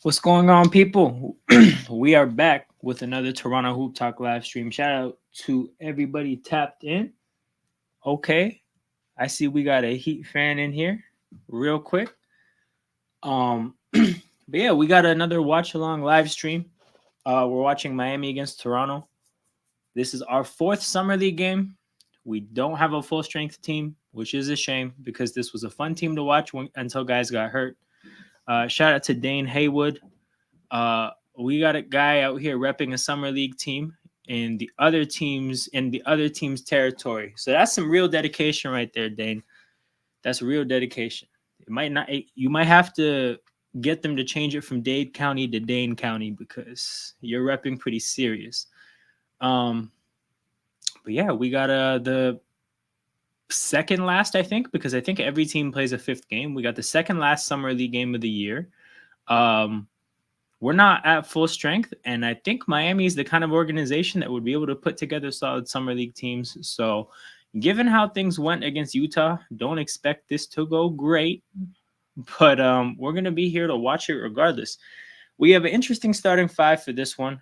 What's going on, people? We are back with another Toronto Hoop Talk live stream. Shout out to everybody tapped in. Okay, I see we got a Heat fan in here, real quick. But yeah, we got another watch along live stream. We're watching Miami against Toronto. This is our fourth summer league game. We don't have a full strength team, which is a shame because this was a fun team to watch until guys got hurt. Shout out to Dane Haywood. We got a guy out here repping a summer league team in the other team's territory. So that's some real dedication right there, Dane. That's real dedication. It might not. You might have to get them to change it from Dade County to Dane County because you're repping pretty serious. Um, but yeah, we got the second last, I think, because I think every team plays a fifth game. We got the second last summer league game of the year. We're not at full strength, and I think Miami is the kind of organization that would be able to put together solid summer league teams. So, given how things went against Utah, don't expect this to go great, but we're gonna be here to watch it regardless. We have an interesting starting five for this one.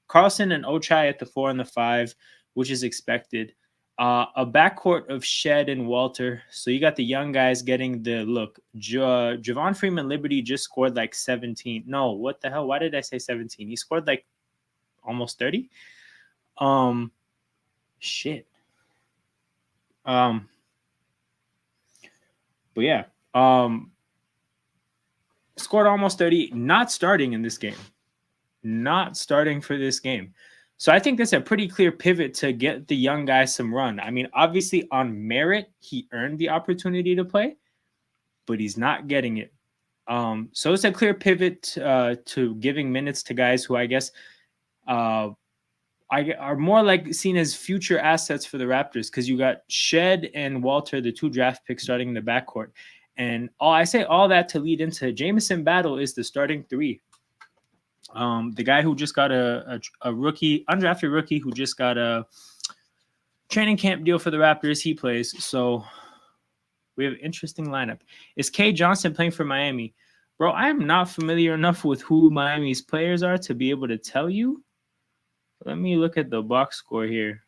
Carlson and Ochai at the 4 and the 5, which is expected. A backcourt of Shed and Walter. So you got the young guys getting the look. Javon Freeman Liberty just scored like 17. No, what the hell? Why did I say 17? He scored like almost 30. Shit. But yeah. Scored almost 30. Not starting in this game. Not starting for this game. So I think that's a pretty clear pivot to get the young guys some run. I mean, obviously on merit, he earned the opportunity to play, but he's not getting it. So it's a clear pivot to giving minutes to guys who I guess are more like seen as future assets for the Raptors because you got Shed and Walter, the 2 draft picks starting in the backcourt. And I say all that to lead into Jamison Battle is the starting 3. The guy who just got a rookie, undrafted rookie, who just got a training camp deal for the Raptors, he plays. So we have an interesting lineup. Is K Johnson playing for Miami? Bro, I am not familiar enough with who Miami's players are to be able to tell you. Let me look at the box score here.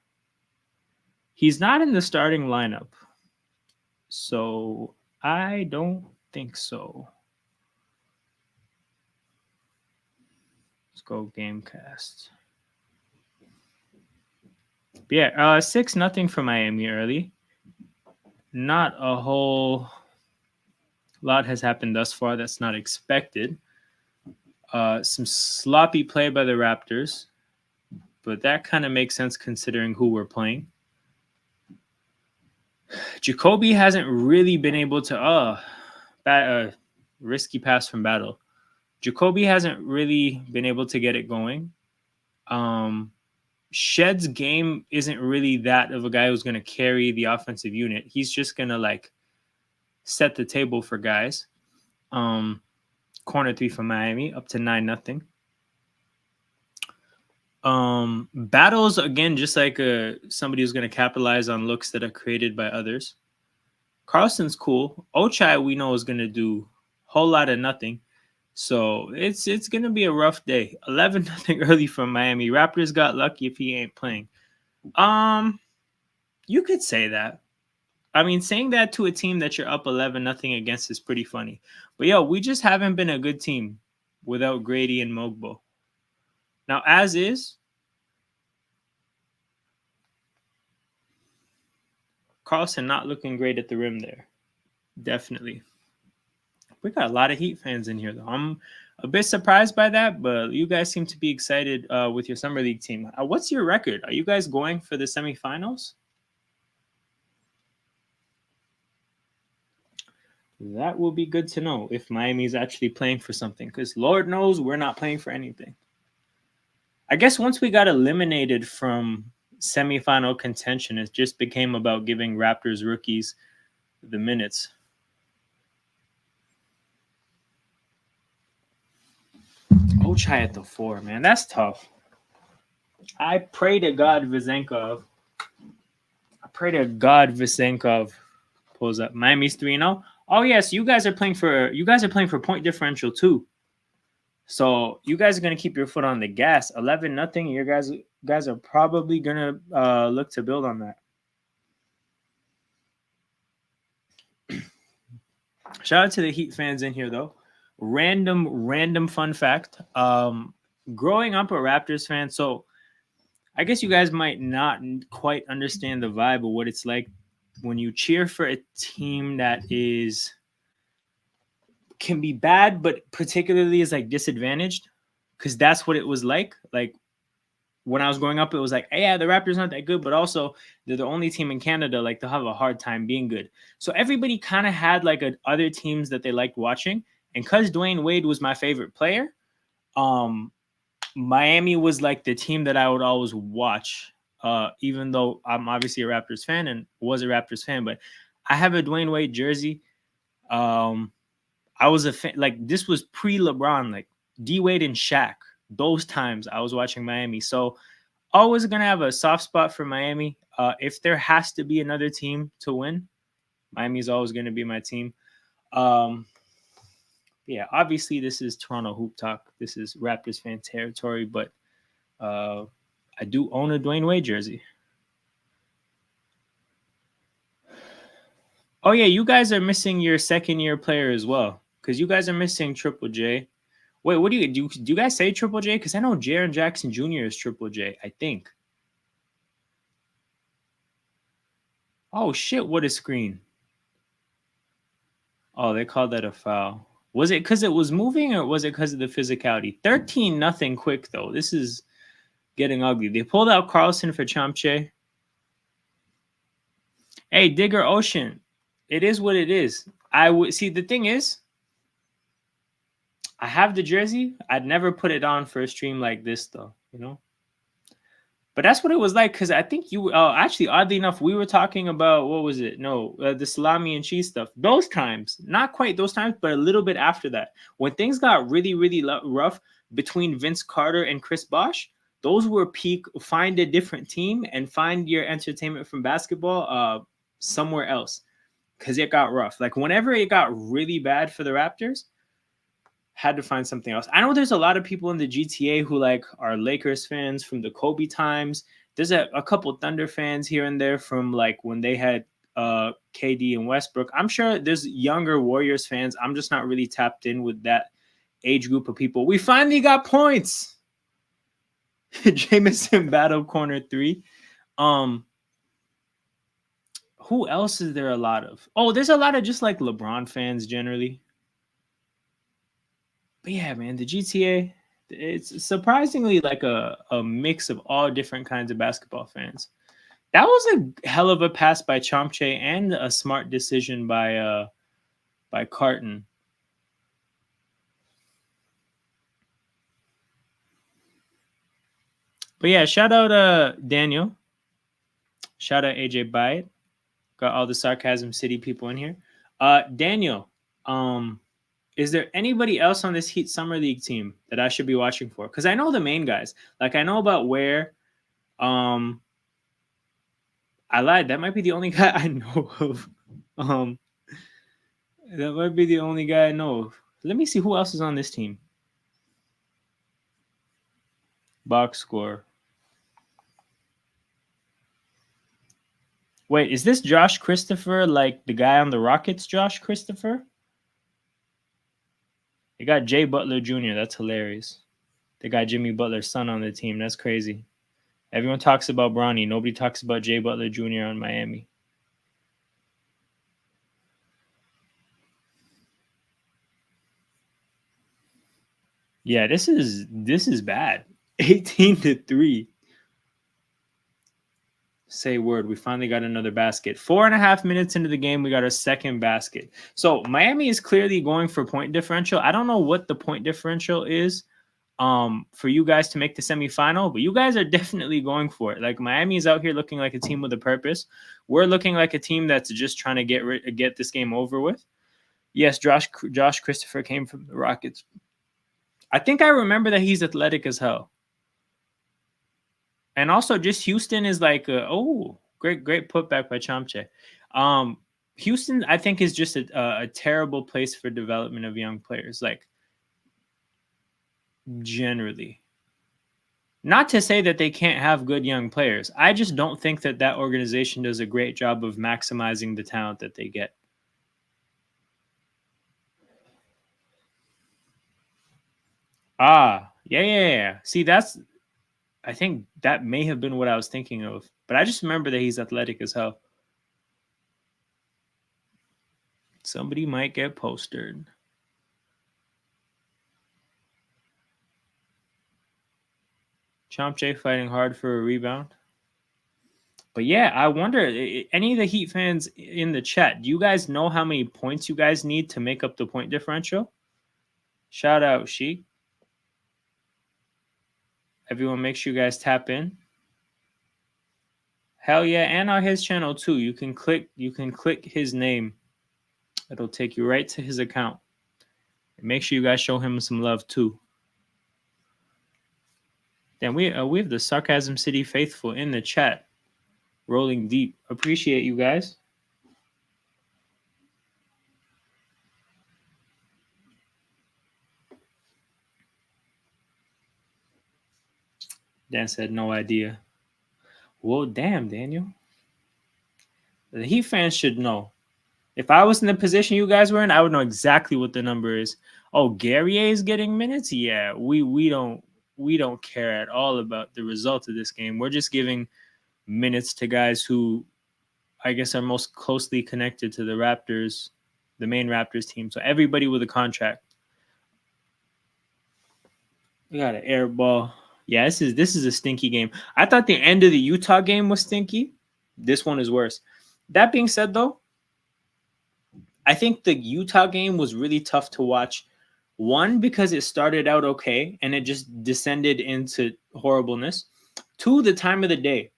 He's not in the starting lineup. So I don't think so. Let's go Gamecast. But yeah, 6-0 for Miami early. Not a whole lot has happened thus far that's not expected. Some sloppy play by the Raptors, but that kind of makes sense considering who we're playing. Jacoby hasn't really been able to risky pass from Battle. Jacoby hasn't really been able to get it going. Shed's game isn't really that of a guy who's going to carry the offensive unit. He's just going to like set the table for guys. Corner 3 for Miami, up to 9-0. Battles, again, just like somebody who's going to capitalize on looks that are created by others. Carlson's cool. Ochai, we know, is going to do a whole lot of nothing. So it's going to be a rough day. 11-0 early from Miami. Raptors got lucky if he ain't playing. You could say that. I mean, saying that to a team that you're up 11-0 against is pretty funny. But yo, we just haven't been a good team without Grady and Mogbo. Now, as is, Carlson not looking great at the rim there. Definitely. We got a lot of Heat fans in here, though. I'm a bit surprised by that, but you guys seem to be excited with your Summer League team. What's your record? Are you guys going for the semifinals? That will be good to know if Miami's actually playing for something, because Lord knows we're not playing for anything. I guess once we got eliminated from semifinal contention, it just became about giving Raptors rookies the minutes. Ochai at the 4, man. That's tough. I pray to God Vizenkov pulls up. Miami's 3-0. Oh yes, you guys are playing for point differential too. So you guys are gonna keep your foot on the gas. 11-0. You guys are probably gonna look to build on that. Shout out to the Heat fans in here though. Random fun fact. Growing up a Raptors fan, so I guess you guys might not quite understand the vibe of what it's like when you cheer for a team that can be bad, but particularly is like disadvantaged, because that's what it was like. Like when I was growing up, it was like, hey, yeah, the Raptors aren't that good, but also they're the only team in Canada. Like they'll have a hard time being good. So everybody kind of had like other teams that they liked watching, and because Dwayne Wade was my favorite player, Miami was like the team that I would always watch. Even though I'm obviously a Raptors fan and was a Raptors fan, but I have a Dwayne Wade jersey. I was a fan, like this was pre-LeBron, like D Wade and Shaq. Those times I was watching Miami, so always gonna have a soft spot for Miami. If there has to be another team to win, Miami's always gonna be my team. Yeah, obviously this is Toronto Hoop Talk. This is Raptors fan territory, but I do own a Dwayne Wade jersey. Oh yeah, you guys are missing your second year player as well, because you guys are missing Triple J. Wait, what do you guys say Triple J? Because I know Jaren Jackson Jr. is Triple J, I think. Oh shit, what a screen. Oh, they called that a foul. Was it because it was moving, or was it because of the physicality? 13-0 quick though. This is getting ugly. They pulled out Carlson for Chomche. Hey, Digger Ocean. It is what it is. I would see, the thing is, I have the jersey. I'd never put it on for a stream like this though, you know? But that's what it was like, because I think you actually, oddly enough, we were talking about, what was it? No, the salami and cheese stuff. Those times, not quite those times, but a little bit after that, when things got really rough between Vince Carter and Chris Bosh. Those were peak. Find a different team and find your entertainment from basketball somewhere else, because it got rough. Like whenever it got really bad for the Raptors, had to find something else. I know there's a lot of people in the GTA who like are Lakers fans from the Kobe times. There's a couple Thunder fans here and there from like when they had KD and Westbrook. I'm sure there's younger Warriors fans. I'm just not really tapped in with that age group of people. We finally got points. Jameson Battle Corner 3. Who else is there a lot of? Oh, there's a lot of just like LeBron fans generally. But yeah, man, the GTA, it's surprisingly like a mix of all different kinds of basketball fans. That was a hell of a pass by Chomche and a smart decision by Carton. But yeah, shout out Daniel. Shout out AJ Byte. Got all the Sarcasm City people in here. Daniel, is there anybody else on this Heat Summer League team that I should be watching for? Because I know the main guys. Like I know about Ware. I lied. That might be the only guy I know of. That might be the only guy I know of. Let me see who else is on this team. Box score. Wait, is this Josh Christopher, like the guy on the Rockets, Josh Christopher? They got Jay Butler Jr. That's hilarious. They got Jimmy Butler's son on the team. That's crazy. Everyone talks about Bronny. Nobody talks about Jay Butler Jr. on Miami. Yeah, this is bad. 18-3. Say word. We finally got another basket. 4.5 minutes into the game, we got our second basket. So Miami is clearly going for point differential. I don't know what the point differential is for you guys to make the semifinal, but you guys are definitely going for it. Like Miami is out here looking like a team with a purpose. We're looking like a team that's just trying to get this game over with. Yes, Josh Christopher came from the Rockets. I think I remember that he's athletic as hell. And also, just Houston is like, great putback by Chomche. Houston, I think, is just a terrible place for development of young players. Like, generally. Not to say that they can't have good young players. I just don't think that that organization does a great job of maximizing the talent that they get. Yeah. See, I think that may have been what I was thinking of, but I just remember that he's athletic as hell. Somebody might get postered. Chomp J fighting hard for a rebound. But yeah, I wonder, any of the Heat fans in the chat, do you guys know how many points you guys need to make up the point differential? Shout out, Sheik. Everyone, make sure you guys tap in. Hell yeah, and on his channel too. You can click his name. It'll take you right to his account. And make sure you guys show him some love too. Then we have the Sarcasm City faithful in the chat, rolling deep. Appreciate you guys. Dan said no idea. Well, damn, Daniel. The Heat fans should know. If I was in the position you guys were in, I would know exactly what the number is. Oh, Guerrier is getting minutes? Yeah, we don't care at all about the result of this game. We're just giving minutes to guys who I guess are most closely connected to the Raptors, the main Raptors team. So everybody with a contract. We got an air ball. Yeah, this is a stinky game. I thought the end of the Utah game was stinky. This one is worse. That being said, though, I think the Utah game was really tough to watch. One, because it started out okay and it just descended into horribleness. Two, the time of the day.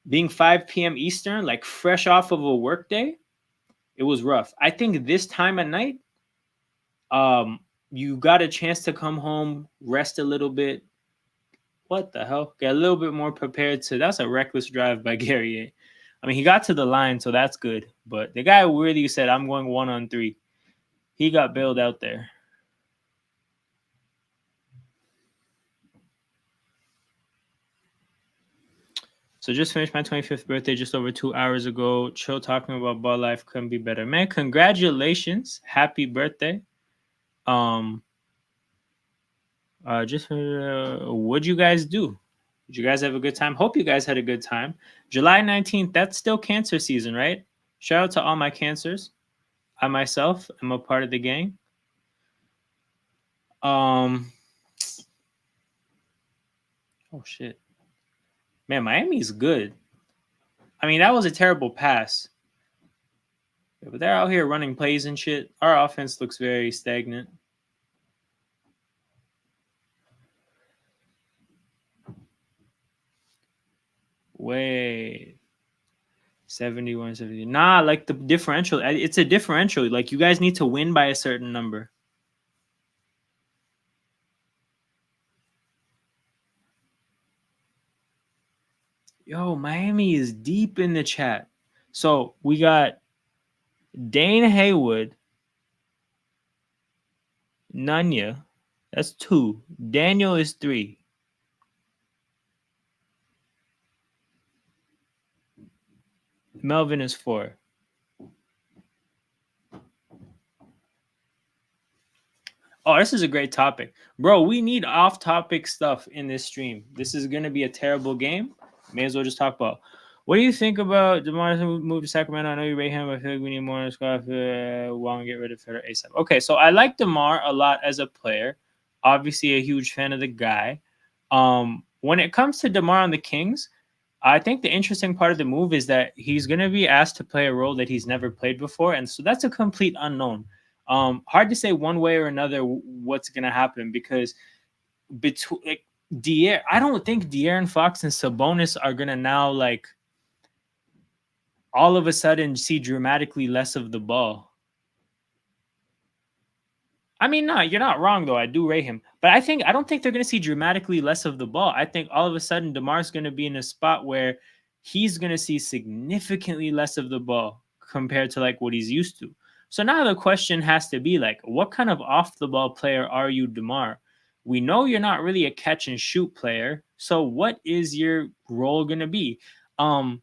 Being 5 p.m. Eastern, like fresh off of a work day, it was rough. I think this time at night, you got a chance to come home, rest a little bit. What the hell? Get a little bit more prepared to. That's a reckless drive by Guerrier. I mean, he got to the line, so that's good. But the guy really said, I'm going 1-on-3. He got bailed out there. So just finished my 25th birthday just over 2 hours ago. Chill talking about ball life couldn't be better. Man, congratulations. Happy birthday. What'd you guys do? Did you guys have a good time? Hope you guys had a good time. July 19th, that's still cancer season, right? Shout out to all my cancers. I myself am a part of the gang. Oh shit. Man, Miami's good. I mean, that was a terrible pass. Yeah, but they're out here running plays and shit. Our offense looks very stagnant. Wait. 71, 70. Nah, like the differential. It's a differential. Like you guys need to win by a certain number. Yo, Miami is deep in the chat. So we got Dane Haywood, Nanya. That's 2. Daniel is 3. Melvin is 4. Oh, this is a great topic. Bro, we need off-topic stuff in this stream. This is going to be a terrible game. May as well just talk about. What do you think about DeMar move to Sacramento? I know you rate him. I feel like we need more squad. Want to get rid of Federer ASAP. Okay, so I like DeMar a lot as a player. Obviously, a huge fan of the guy. When it comes to DeMar on the Kings, I think the interesting part of the move is that he's going to be asked to play a role that he's never played before, and so that's a complete unknown. Hard to say one way or another what's going to happen because between I don't think De'Aaron Fox and Sabonis are going to now like all of a sudden see dramatically less of the ball. I mean, no, you're not wrong though. I do rate him, but I don't think they're going to see dramatically less of the ball. I think all of a sudden DeMar's going to be in a spot where he's going to see significantly less of the ball compared to like what he's used to. So now the question has to be like, what kind of off the ball player are you, DeMar? We know you're not really a catch and shoot player. So what is your role going to be? Um,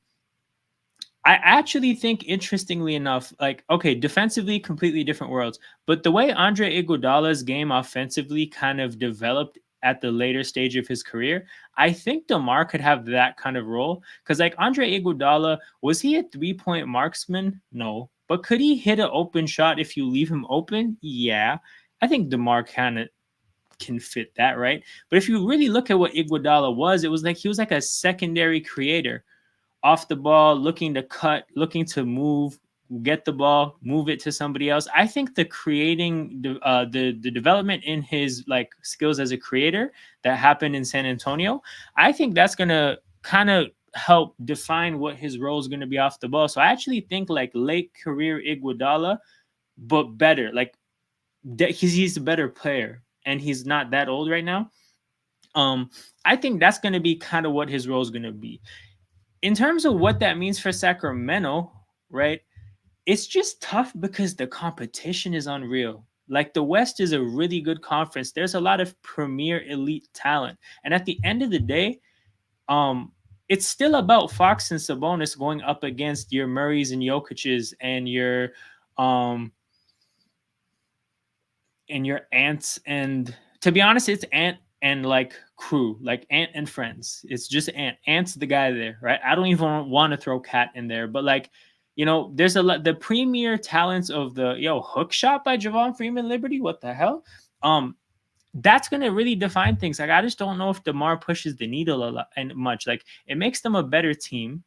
I actually think, interestingly enough, like, okay, defensively, completely different worlds. But the way Andre Iguodala's game offensively kind of developed at the later stage of his career, I think DeMar could have that kind of role. Because, like, Andre Iguodala, was he a 3-point marksman? No. But could he hit an open shot if you leave him open? Yeah. I think DeMar kind of can fit that, right? But if you really look at what Iguodala was, it was like he was like a secondary creator off the ball, looking to cut, looking to move, get the ball, move it to somebody else. I think the creating the development in his like skills as a creator that happened in San Antonio, I think that's gonna kind of help define what his role is going to be off the ball. So I actually think like late career Iguodala, but better. Like he's a better player, and he's not that old right now. Um, I think that's going to be kind of what his role is going to be in terms of what that means for Sacramento, right? It's just tough because the competition is unreal. Like the West is a really good conference. There's a lot of premier elite talent. And at the end of the day, it's still about Fox and Sabonis going up against your Murrays and Jokic's um and your Ants, and to be honest, it's Ant and like crew, like Ant and friends. It's just Ant. Ant's the guy there, right? I don't even want to throw Cat in there, but like, there's a lot. The premier talents of the hook shot by Javon Freeman Liberty. What the hell? That's gonna really define things. Like I just don't know if DeMar pushes the needle a lot and much. Like it makes them a better team.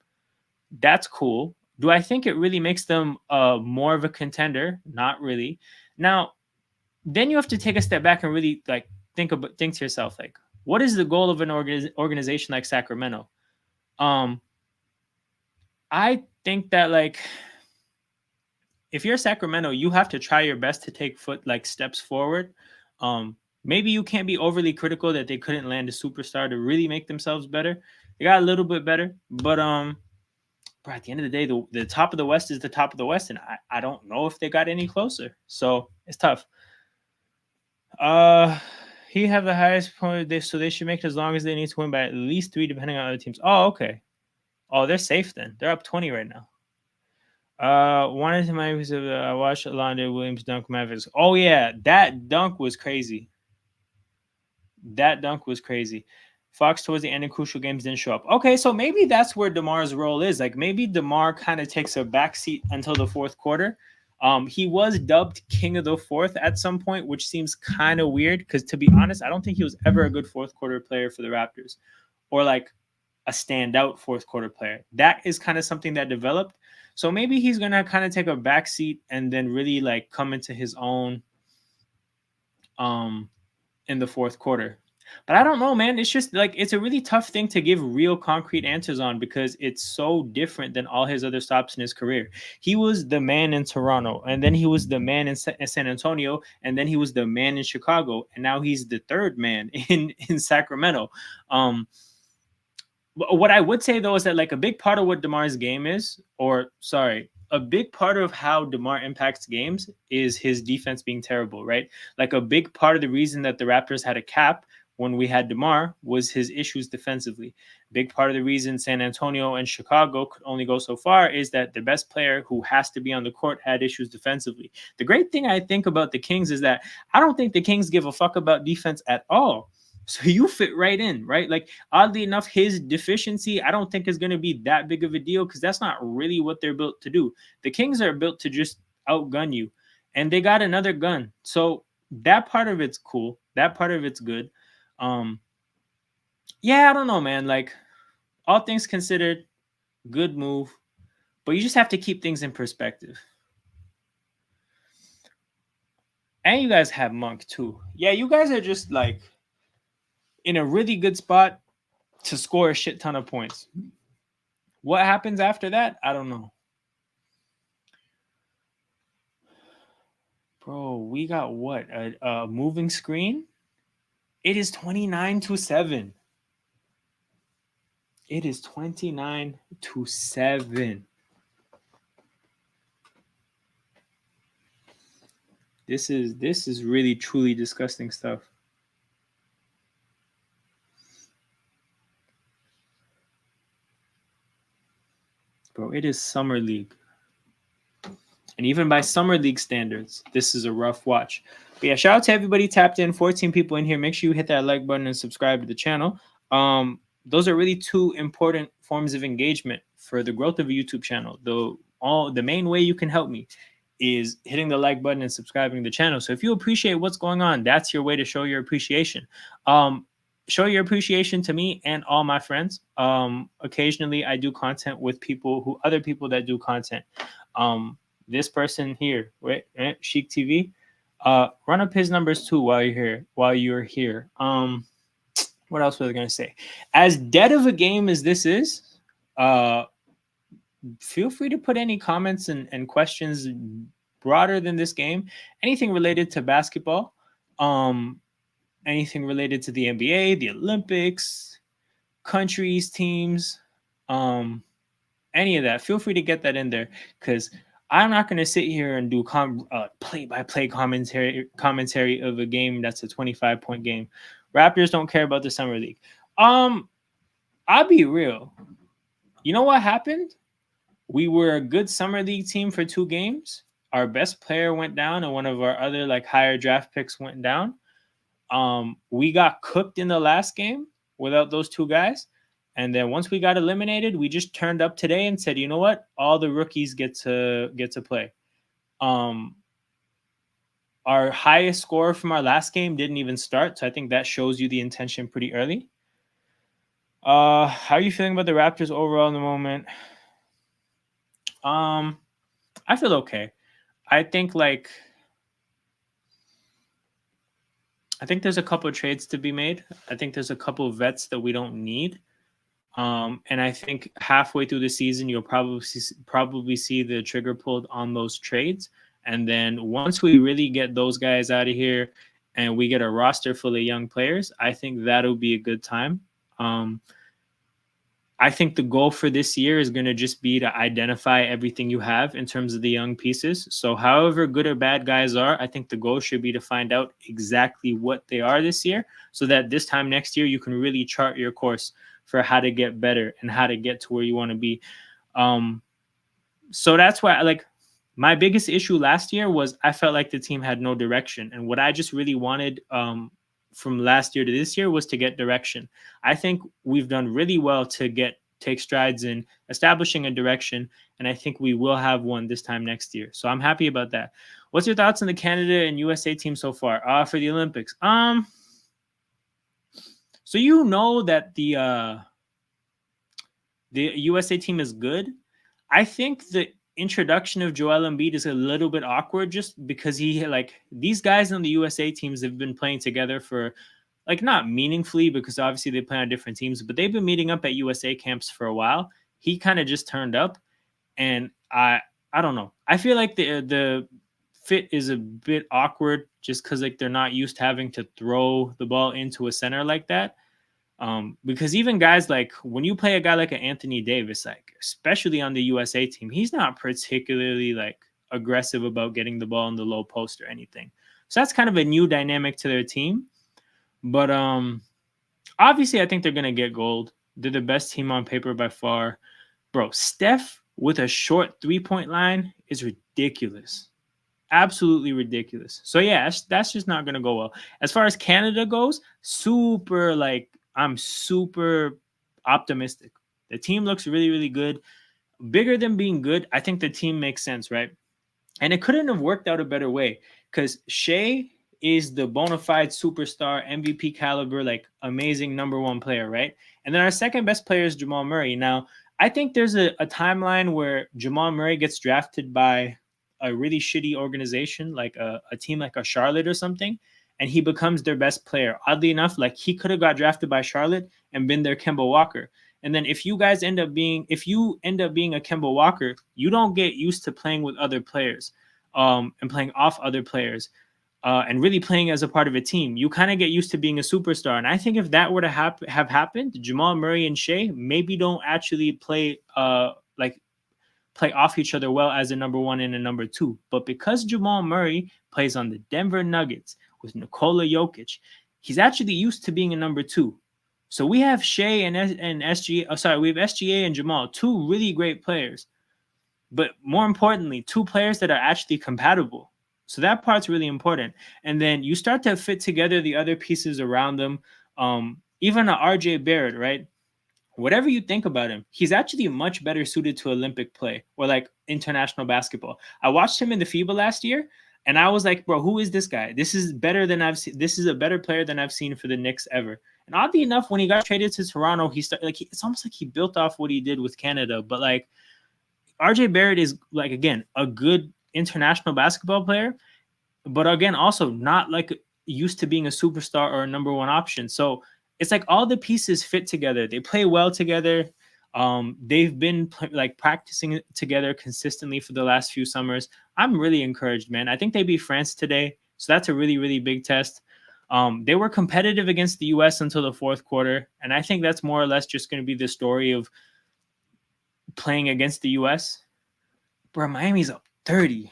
That's cool. Do I think it really makes them more of a contender? Not really. Now, then you have to take a step back and really like think to yourself, like, what is the goal of an organization like Sacramento? I think that like if you're Sacramento, you have to try your best to take steps forward. Maybe you can't be overly critical that they couldn't land a superstar to really make themselves better. They got a little bit better, but at the end of the day, the top of the West is the top of the West, and I don't know if they got any closer. So it's tough. He have the highest point, so they should make it as long as they need to win by at least 3, depending on other teams. Oh, okay. Oh, they're safe then. They're up 20 right now. Wanted to my watch Alonde Williams dunk Mavericks. Oh yeah, that dunk was crazy. That dunk was crazy. Fox towards the end of crucial games didn't show up. Okay, so maybe that's where DeMar's role is. Like maybe DeMar kind of takes a backseat until the fourth quarter. He was dubbed King of the Fourth at some point, which seems kind of weird because, to be honest, I don't think he was ever a good fourth quarter player for the Raptors, or like a standout fourth quarter player. That is kind of something that developed. So maybe he's gonna kind of take a backseat and then really like come into his own in the fourth quarter. But I don't know, man. It's just like it's a really tough thing to give real concrete answers on because it's so different than all his other stops in his career. He was the man in Toronto, and then he was the man in San Antonio, and then he was the man in Chicago, and now he's the third man in Sacramento. What I would say though is that like a big part of what DeMar's game is, or sorry, a big part of how DeMar impacts games is his defense being terrible, right? Like a big part of the reason that the Raptors had a cap when we had DeMar was his issues defensively. Big part of the reason San Antonio and Chicago could only go so far is that the best player who has to be on the court had issues defensively. The great thing I think about the Kings is that I don't think the Kings give a fuck about defense at all. So you fit right in, right? Like oddly enough, his deficiency I don't think is going to be that big of a deal because that's not really what they're built to do. The Kings are built to just outgun you, and they got another gun. So that part of it's cool. That part of it's good. Yeah, I don't know, man. Like all things considered, good move, but you just have to keep things in perspective. And you guys have Monk too. Yeah, you guys are just like in a really good spot to score a shit ton of points. What happens after that? I don't know. Bro, we got what? A moving screen? It is 29-7. It is 29-7. This is really truly disgusting stuff. it is Summer League. And even by Summer League standards, this is a rough watch. But yeah, shout out to everybody tapped in. 14 people in here. Make sure you hit that like button and subscribe to the channel. Those are really two important forms of engagement for the growth of a YouTube channel. The main way you can help me is hitting the like button and subscribing to the channel. So if you appreciate what's going on, that's your way to show your appreciation. Show your appreciation to me and all my friends. Occasionally I do content with other people that do content. This person here, right? Chic TV. Run up his numbers too while you're here. What else was I gonna say? As dead of a game as this is, feel free to put any comments and questions broader than this game. Anything related to basketball, anything related to the NBA, the Olympics, countries, teams, any of that. Feel free to get that in there, because I'm not going to sit here and do play-by-play commentary of a game that's a 25-point game. Raptors don't care about the Summer League. I'll be real. You know what happened? We were a good Summer League team for 2 games. Our best player went down, and one of our other higher draft picks went down. We got cooked in the last game without those 2 guys. And then once we got eliminated, we just turned up today and said, you know what? All the rookies get to play. Our highest score from our last game didn't even start. So I think that shows you the intention pretty early. How are you feeling about the Raptors overall in the moment? I feel okay. I think there's a couple of trades to be made. I think there's a couple of vets that we don't need. And I think halfway through the season, you'll probably see the trigger pulled on those trades. And then once we really get those guys out of here and we get a roster full of young players, I think that'll be a good time. I think the goal for this year is going to just be to identify everything you have in terms of the young pieces. So however good or bad guys are, I think the goal should be to find out exactly what they are this year, so that this time next year you can really chart your course for how to get better and how to get to where you want to be. So that's why my biggest issue last year was I felt like the team had no direction. And what I just really wanted from last year to this year was to get direction. I think we've done really well to take strides in establishing a direction, and I think we will have one this time next year. So I'm happy about that. What's your thoughts on the Canada and USA team so far for the Olympics? So you know that the USA team is good. I think the introduction of Joel Embiid is a little bit awkward, just because these guys on the USA teams have been playing together for not meaningfully, because obviously they play on different teams, but they've been meeting up at USA camps for a while. He kind of just turned up, and I don't know. I feel like the fit is a bit awkward just because they're not used to having to throw the ball into a center like that. Because even guys when you play a guy like an Anthony Davis, especially on the USA team, he's not particularly aggressive about getting the ball in the low post or anything. So that's kind of a new dynamic to their team. But obviously I think they're gonna get gold. They're the best team on paper by far. Bro, Steph with a short 3-point line is ridiculous. Absolutely ridiculous. So yeah, that's just not gonna go well. As far as Canada goes, I'm super optimistic. The team looks really, really good. Bigger than being good, I think the team makes sense, right? And it couldn't have worked out a better way, because Shea is the bona fide superstar, MVP caliber, amazing number 1 player, right? And then our second best player is Jamal Murray. Now, I think there's a timeline where Jamal Murray gets drafted by a really shitty organization, like a team like a Charlotte or something, and he becomes their best player. Oddly enough, he could have got drafted by Charlotte and been their Kemba Walker. And then if you end up being a Kemba Walker, you don't get used to playing with other players and playing off other players and really playing as a part of a team. You kind of get used to being a superstar. And I think if that were to have happened, Jamal Murray and Shea maybe don't actually play off each other well as a number 1 and a number 2. But because Jamal Murray plays on the Denver Nuggets with Nikola Jokic, he's actually used to being a number 2. So we have Shea and SGA. We have SGA and Jamal, 2 really great players. but more importantly, two players that are actually compatible. So that part's really important. And then you start to fit together the other pieces around them. Even a RJ Barrett, right? Whatever you think about him, he's actually much better suited to Olympic play or like international basketball. I watched him in the FIBA last year, and I was like, bro, who is this guy? This is better than I've seen. This is a better player than I've seen for the Knicks ever. And oddly enough, when he got traded to Toronto, he started like it's almost like he built off what he did with Canada. But like RJ Barrett is like again a good international basketball player, but again also not like used to being a superstar or a number one option. So it's like all the pieces fit together. They play well together. They've been like practicing together consistently for the last few summers. I'm really encouraged, man. I think they beat France today, so that's a really really big test. They were competitive against the U.S. until the fourth quarter, and I think that's more or less just going to be the story of playing against the U.S. Bro, Miami's up 30.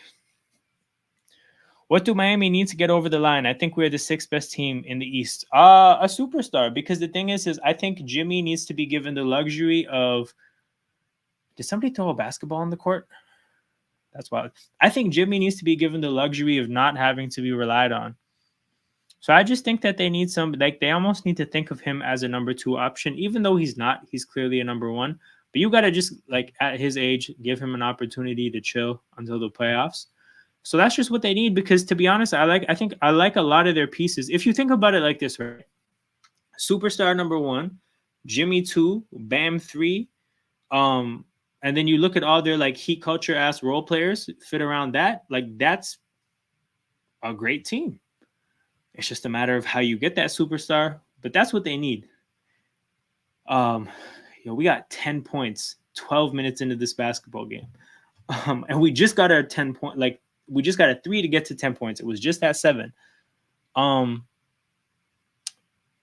What do Miami need to get over the line? I think we're the sixth best team in the East. A superstar. Because the thing is I think Jimmy needs to be given the luxury of. Did somebody throw a basketball on the court? That's wild. I think Jimmy needs to be given the luxury of not having to be relied on. So I just think that they need some, like they almost need to think of him as a number two option, even though he's not. He's clearly a number one. But you got to just like at his age, give him an opportunity to chill until the playoffs. So that's just what they need because to be honest, I think I like a lot of their pieces. If you think about it like this, right? Superstar number one, Jimmy two, Bam three, and then you look at all their like heat culture ass role players fit around that. Like that's a great team. It's just a matter of how you get that superstar, but that's what they need. We got 10 points 12 minutes into this basketball game. And we just got our 10 point, like we just got a 3 to get to 10 points. It was just at 7. But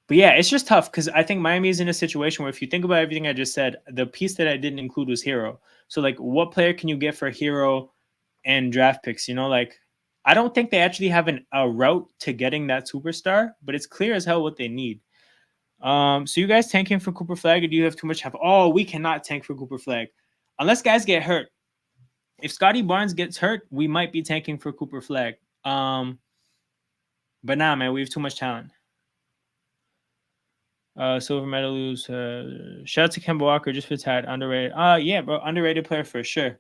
yeah, it's just tough because I think Miami is in a situation where if you think about everything I just said, the piece that I didn't include was Hero. So like what player can you get for Hero and draft picks? Like I don't think they actually have a route to getting that superstar, but it's clear as hell what they need. So you guys tanking for Cooper Flag, or do you have too much have? Oh, we cannot tank for Cooper Flag unless guys get hurt. If Scotty Barnes gets hurt, we might be tanking for Cooper Flag. But nah, man, we have too much talent. Silver medals. Shout out to Kemba Walker just for Tad. Underrated. Yeah, bro, underrated player for sure.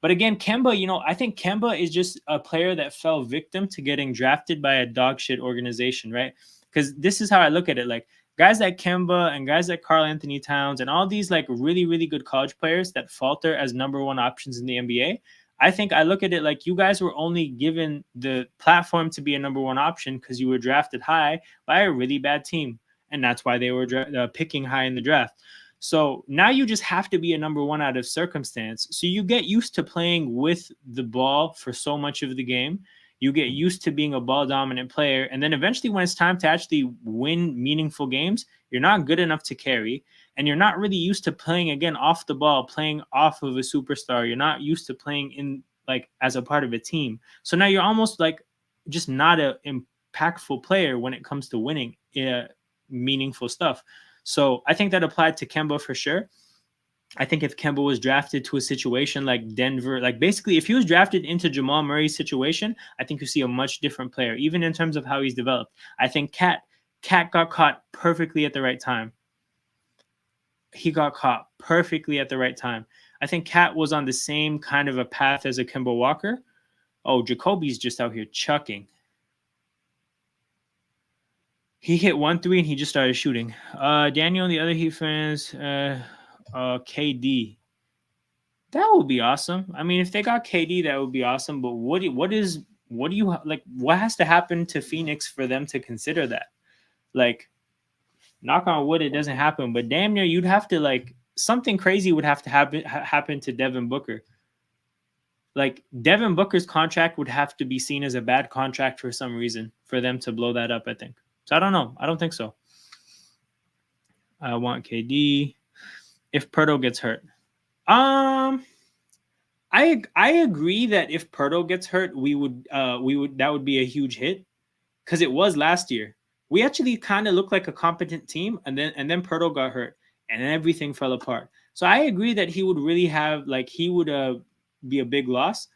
But again, Kemba, I think Kemba is just a player that fell victim to getting drafted by a dog shit organization, right? Because this is how I look at it. Like guys like Kemba and guys like Karl Anthony Towns and all these like really, really good college players that falter as number one options in the NBA. I think I look at it like you guys were only given the platform to be a number one option because you were drafted high by a really bad team. And that's why they were picking high in the draft. So now you just have to be a number one out of circumstance. So you get used to playing with the ball for so much of the game. You get used to being a ball dominant player. And then eventually when it's time to actually win meaningful games, you're not good enough to carry. And you're not really used to playing again off the ball, playing off of a superstar. You're not used to playing in like as a part of a team. So now you're almost like just not an impactful player when it comes to winning meaningful stuff. So I think that applied to Kemba for sure. I think if Kemba was drafted to a situation like Denver, like basically if he was drafted into Jamal Murray's situation, I think you see a much different player, even in terms of how he's developed. I think Cat got caught perfectly at the right time. He got caught perfectly at the right time. I think Cat was on the same kind of a path as a Kemba Walker. Oh, Jacoby's just out here chucking. He hit 1-3 and he just started shooting. Daniel and the other Heat fans, KD. That would be awesome. I mean, if they got KD, that would be awesome. But what do you like? What has to happen to Phoenix for them to consider that? Like, knock on wood, it doesn't happen. But damn near, you'd have to like something crazy would have to happen to Devin Booker. Like Devin Booker's contract would have to be seen as a bad contract for some reason for them to blow that up. I think. So I don't know. I don't think so. I want KD. If Pirtle gets hurt, I agree that if Pirtle gets hurt, we would that would be a huge hit because it was last year. We actually kind of looked like a competent team, and then Pirtle got hurt, and then everything fell apart. So I agree that he would really have like he would be a big loss.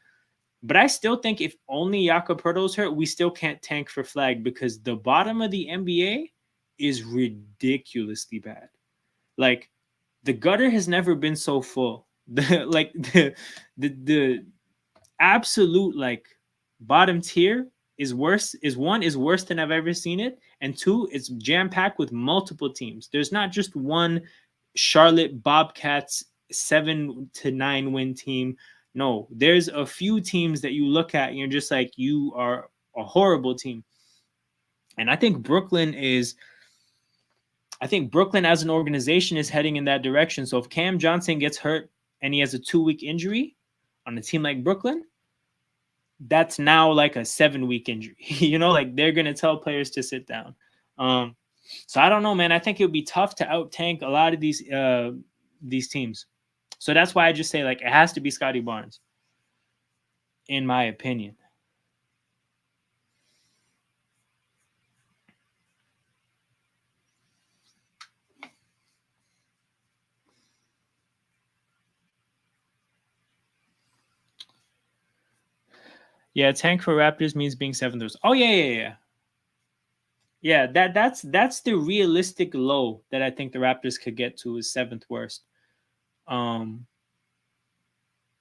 But I still think if only Jakob Poeltl's hurt, we still can't tank for flag because the bottom of the NBA is ridiculously bad. Like the gutter has never been so full. The absolute like bottom tier is worse. Is worse than I've ever seen it, and two, it's jam packed with multiple teams. There's not just one Charlotte Bobcats 7 to 9 win team. No, there's a few teams that you look at and you're just like, you are a horrible team. And I think Brooklyn as an organization is heading in that direction. So if Cam Johnson gets hurt and he has a 2-week injury on a team like Brooklyn, that's now like a 7-week injury. Like they're going to tell players to sit down. So I don't know, man. I think it would be tough to out tank a lot of these teams. So that's why I just say like it has to be Scotty Barnes, in my opinion. Yeah, tank for Raptors means being 7th. Oh yeah. Yeah, that's the realistic low that I think the Raptors could get to is 7th worst.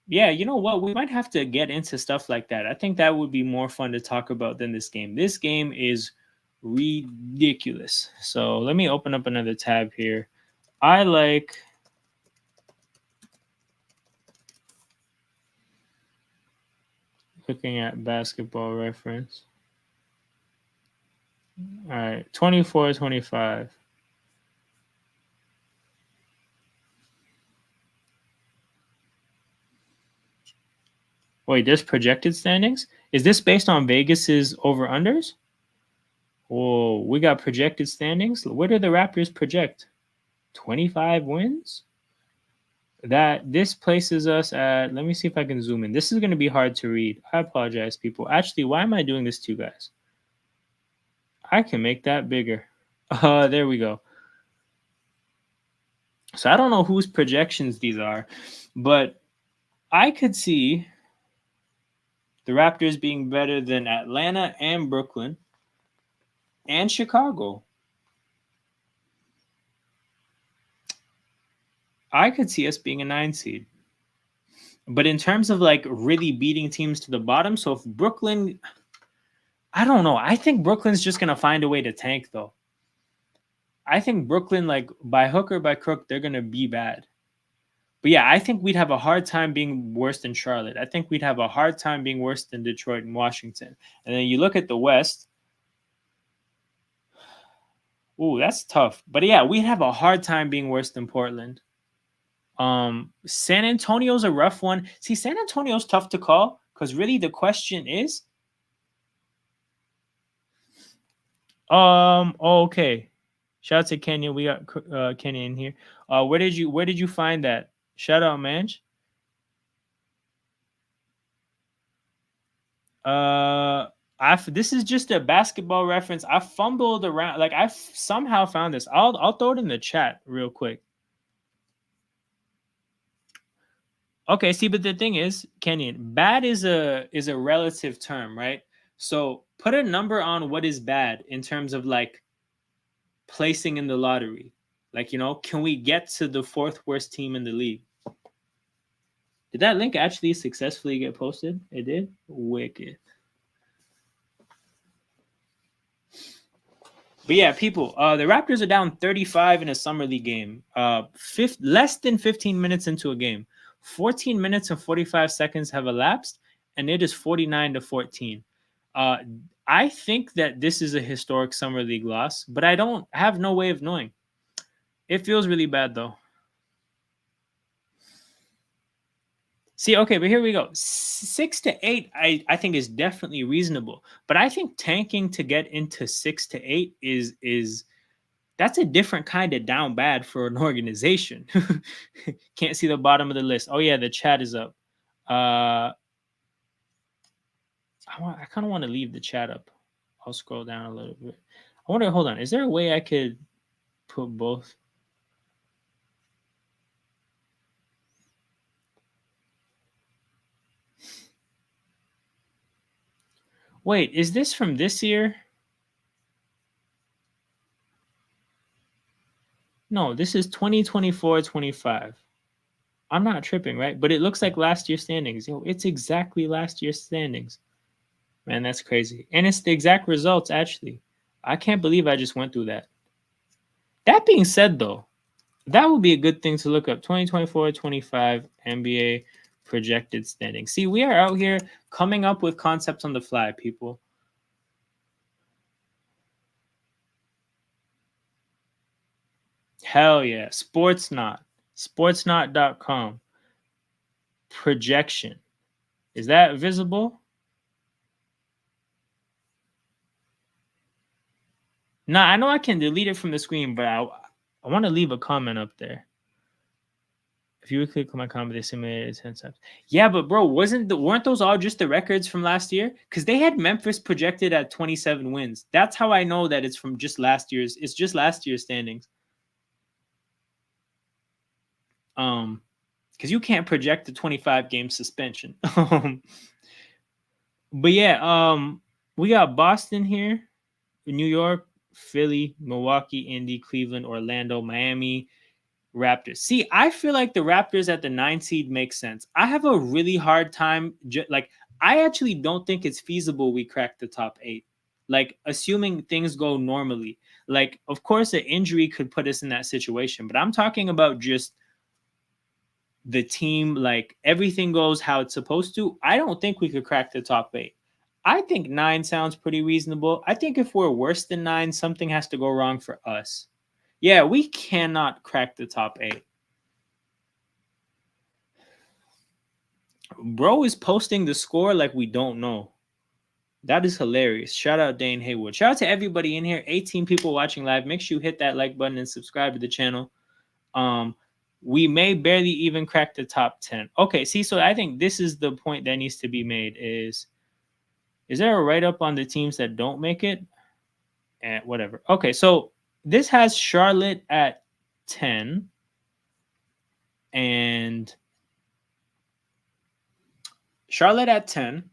Yeah, you know what? We might have to get into stuff like that. I think that would be more fun to talk about than this game. This game is ridiculous. So let me open up another tab here. I like looking at Basketball Reference. All right, 24-25. Wait, there's projected standings? Is this based on Vegas's over-unders? Whoa, we got projected standings? Where do the Raptors project? 25 wins? This places us at, let me see if I can zoom in. This is going to be hard to read. I apologize, people. Actually, why am I doing this to you guys? I can make that bigger. There we go. So I don't know whose projections these are, but I could see the Raptors being better than Atlanta and Brooklyn and Chicago. I could see us being a 9 seed. But in terms of like really beating teams to the bottom, so if Brooklyn, I don't know. I think Brooklyn's just going to find a way to tank though. I think Brooklyn, like by hook or by crook, they're going to be bad. But yeah, I think we'd have a hard time being worse than Charlotte. I think we'd have a hard time being worse than Detroit and Washington. And then you look at the West. Ooh, that's tough. But yeah, we'd have a hard time being worse than Portland. San Antonio's a rough one. See, San Antonio's tough to call because really the question is, okay. Shout out to Kenya. We got Kenya in here. Where did you find that? Shout out, Manj. This is just a Basketball Reference. I fumbled around, like I somehow found this. I'll throw it in the chat real quick. Okay, see, but the thing is, Kenyon, bad is a relative term, right? So put a number on what is bad in terms of like placing in the lottery. Like, can we get to the 4th worst team in the league? Did that link actually successfully get posted? It did? Wicked. But yeah, people, the Raptors are down 35 in a summer league game. Less than 15 minutes into a game. 14 minutes and 45 seconds have elapsed, and it is 49-14. I think that this is a historic summer league loss, but I don't have no way of knowing. It feels really bad, though. See, okay, but here we go. 6 to 8, I think is definitely reasonable. But I think tanking to get into 6 to 8 is that's a different kind of down bad for an organization. Can't see the bottom of the list. Oh yeah, the chat is up. I kind of want to leave the chat up. I'll scroll down a little bit. I wonder, hold on, is there a way I could put both? Wait, is this from this year? No, this is 2024-25. I'm not tripping, right? But it looks like last year's standings. Yo, it's exactly last year's standings. Man, that's crazy. And it's the exact results, actually. I can't believe I just went through that. That being said, though, that would be a good thing to look up. 2024-25 NBA projected standings. See, we are out here coming up with concepts on the fly, people. Hell yeah. Sportsnot.com. Projection. Is that visible? No, I know I can delete it from the screen, but I want to leave a comment up there. If you would click on my comment, they simulated 10 times. Yeah, but bro, weren't those all just the records from last year? Because they had Memphis projected at 27 wins. That's how I know that it's from just last year's. It's just last year's standings. Because you can't project a 25 game suspension. But yeah, we got Boston here, New York, Philly, Milwaukee, Indy, Cleveland, Orlando, Miami, Raptors. See, I feel like the Raptors at the 9 seed makes sense. I have a really hard time. I actually don't think it's feasible we crack the top 8. Like, assuming things go normally. Like, of course, an injury could put us in that situation, but I'm talking about just the team, like everything goes how it's supposed to. I don't think we could crack the top 8. I think 9 sounds pretty reasonable. I think if we're worse than 9, something has to go wrong for us. Yeah, we cannot crack the top 8. Bro is posting the score like we don't know. That is hilarious. Shout out Dane Haywood. Shout out to everybody in here. 18 people watching live. Make sure you hit that like button and subscribe to the channel. We may barely even crack the top 10. Okay, see, so I think this is the point that needs to be made is there a write-up on the teams that don't make it? Whatever. Okay, so this has Charlotte at 10 and Charlotte at 10.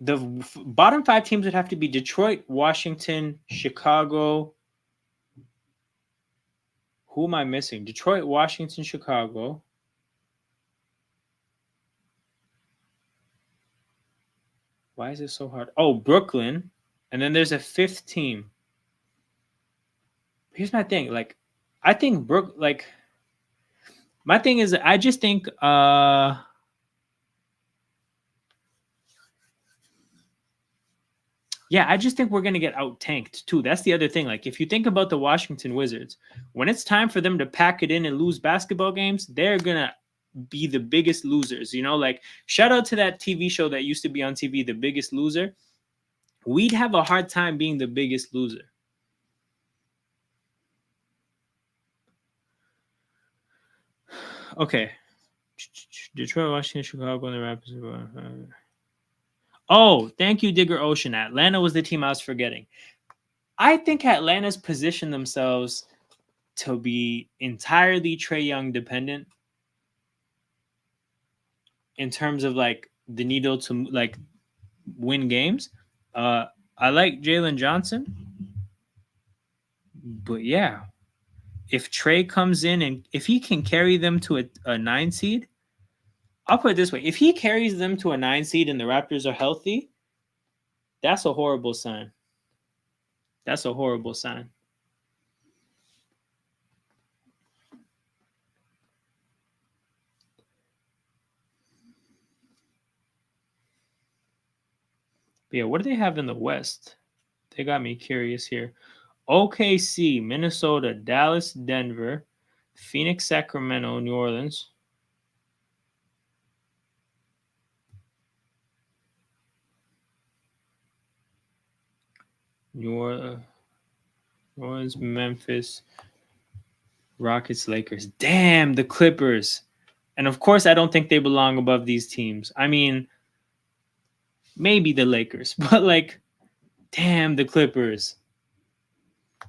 The bottom 5 teams would have to be Detroit, Washington, Chicago. Who am I missing? Detroit, Washington, Chicago. Why is it so hard? Oh, Brooklyn. And then there's a 5th team. Here's my thing. Like, I think my thing is I just think yeah, I just think we're going to get out tanked too. That's the other thing. Like, if you think about the Washington Wizards, when it's time for them to pack it in and lose basketball games, they're going to be the biggest losers. You know, like, shout out to that TV show that used to be on TV, The Biggest Loser. We'd have a hard time being the biggest loser. Okay. Detroit, Washington, Chicago, and the Raptors. Oh, thank you, Digger Ocean. Atlanta was the team I was forgetting. I think Atlanta's positioned themselves to be entirely Trae Young dependent in terms of like the needle to like win games. I like Jalen Johnson, but yeah, if Trae comes in and if he can carry them to a 9 seed, I'll put it this way: if he carries them to a 9 seed and the Raptors are healthy, that's a horrible sign. That's a horrible sign. But yeah, what do they have in the West? They got me curious here. OKC, Minnesota, Dallas, Denver, Phoenix, Sacramento, New Orleans. New Orleans, Memphis, Rockets, Lakers. Damn, the Clippers. And of course, I don't think they belong above these teams. I mean, maybe the Lakers, but like, damn, the Clippers.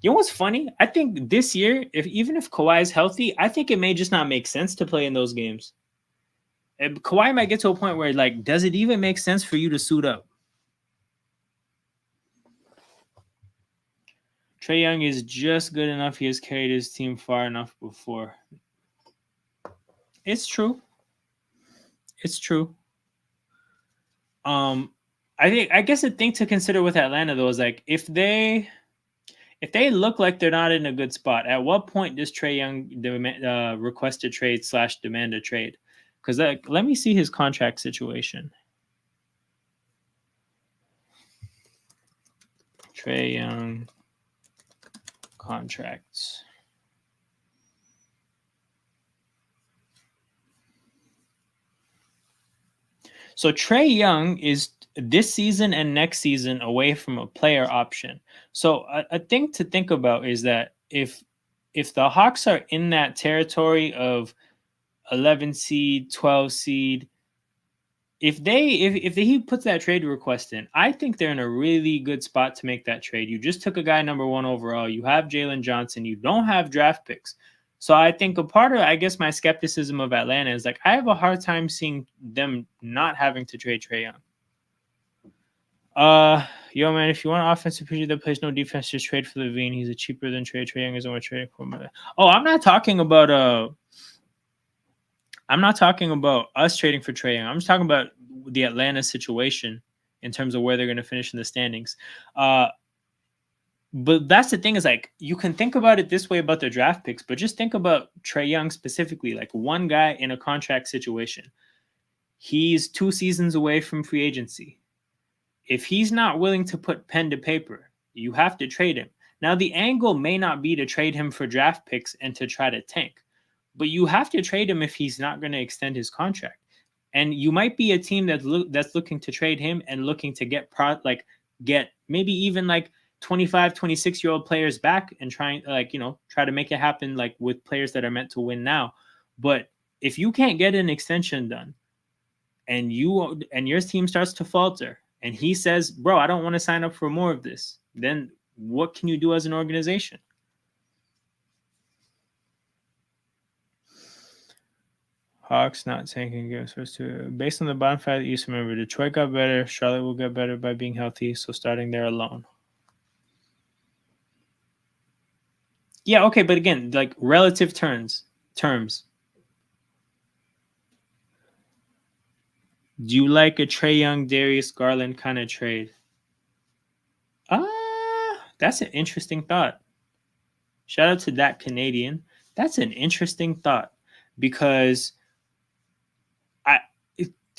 You know what's funny? I think this year, even if Kawhi is healthy, I think it may just not make sense to play in those games. Kawhi might get to a point where, like, does it even make sense for you to suit up? Trae Young is just good enough. He has carried his team far enough before. It's true. It's true. I guess the thing to consider with Atlanta though is like if they look like they're not in a good spot, at what point does Trae Young request a trade / demand a trade? Because let me see his contract situation. Trae Young contracts. So Trae Young is this season and next season away from a player option. So a thing to think about is that if the Hawks are in that territory of 11 seed, 12 seed, if the Heat puts that trade request in, I think they're in a really good spot to make that trade. You just took a guy number 1 overall. You have Jalen Johnson. You don't have draft picks. So I think a part of, I guess, my skepticism of Atlanta is like I have a hard time seeing them not having to trade Trae Young. Yo, man, if you want an offensive pitcher that plays no defense, just trade for Levine. He's a cheaper than Trae. Trae Young is only trading for him. Oh, I'm not talking about us trading for Trae Young. I'm just talking about the Atlanta situation in terms of where they're going to finish in the standings. But that's the thing is like you can think about it this way about their draft picks, but just think about Trae Young specifically, like one guy in a contract situation. He's 2 seasons away from free agency. If he's not willing to put pen to paper, you have to trade him. Now, the angle may not be to trade him for draft picks and to try to tank, but you have to trade him if he's not going to extend his contract. And you might be a team that's looking to trade him and looking to get maybe even like 25, 26-year-old players back and try to make it happen like with players that are meant to win now. But if you can't get an extension done and your team starts to falter and he says, bro, I don't want to sign up for more of this, then what can you do as an organization? Hawks not tanking games first two. Based on the bottom 5 of the East, remember, Detroit got better. Charlotte will get better by being healthy, so starting there alone. Yeah, okay, but again, like relative terms. Do you like a Trae Young, Darius Garland kind of trade? That's an interesting thought. Shout out to that Canadian. That's an interesting thought because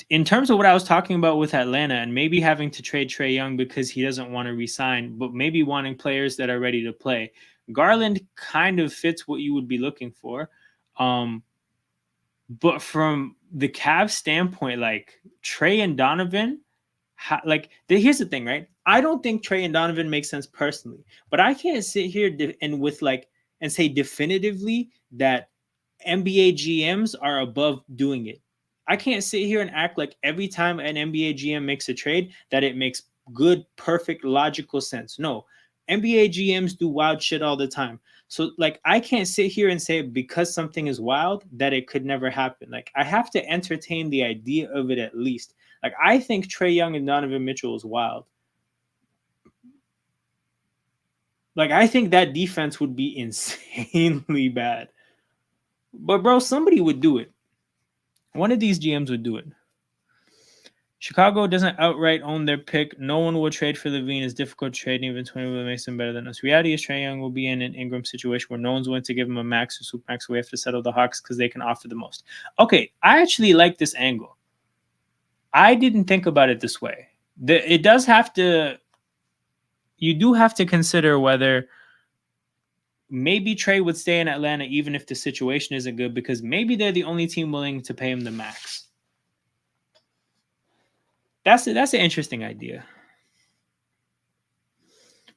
in terms of what I was talking about with Atlanta and maybe having to trade Trae Young because he doesn't want to resign, but maybe wanting players that are ready to play, Garland kind of fits what you would be looking for. But from the Cavs standpoint, like Trae and Donovan, here's the thing, right? I don't think Trae and Donovan make sense personally, but I can't sit here and say definitively that NBA GMs are above doing it. I can't sit here and act like every time an NBA GM makes a trade that it makes good, perfect, logical sense. No, NBA GMs do wild shit all the time. So like I can't sit here and say because something is wild that it could never happen. Like I have to entertain the idea of it at least. Like I think Trae Young and Donovan Mitchell is wild. Like I think that defense would be insanely bad. But bro, somebody would do it. One of these GMs would do it. Chicago doesn't outright own their pick. No one will trade for Levine. It's difficult to trade, even 20 will make them better than us. Reality is Trae Young will be in an Ingram situation where no one's willing to give him a max or super max. So we have to settle the Hawks because they can offer the most. Okay, I actually like this angle. I didn't think about it this way. You do have to consider whether maybe Trae would stay in Atlanta even if the situation isn't good because maybe they're the only team willing to pay him the max. That's an interesting idea.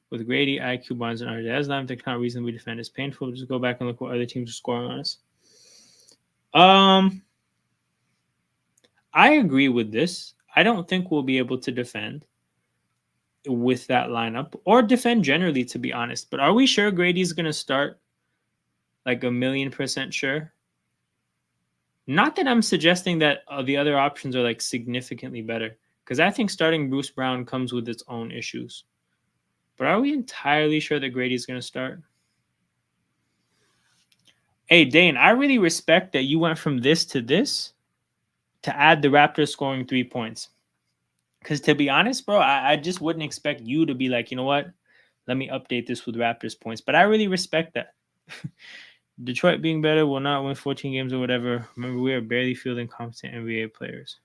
With Grady, IQ, Bonds, and RJ, that's not the kind of reason we defend. It's painful. Just go back and look what other teams are scoring on us. I agree with this. I don't think we'll be able to defend with that lineup or defend generally, to be honest. But are we sure Grady's going to start? Like 1,000,000% sure? Not that I'm suggesting that the other options are like significantly better, because I think starting Bruce Brown comes with its own issues. But are we entirely sure that Grady's going to start? Hey, Dane, I really respect that you went from this to add the Raptors scoring 3 points. Because to be honest, bro, I just wouldn't expect you to be like, you know what? Let me update this with Raptors points. But I really respect that. Detroit being better will not win 14 games or whatever. Remember, we are barely fielding competent NBA players.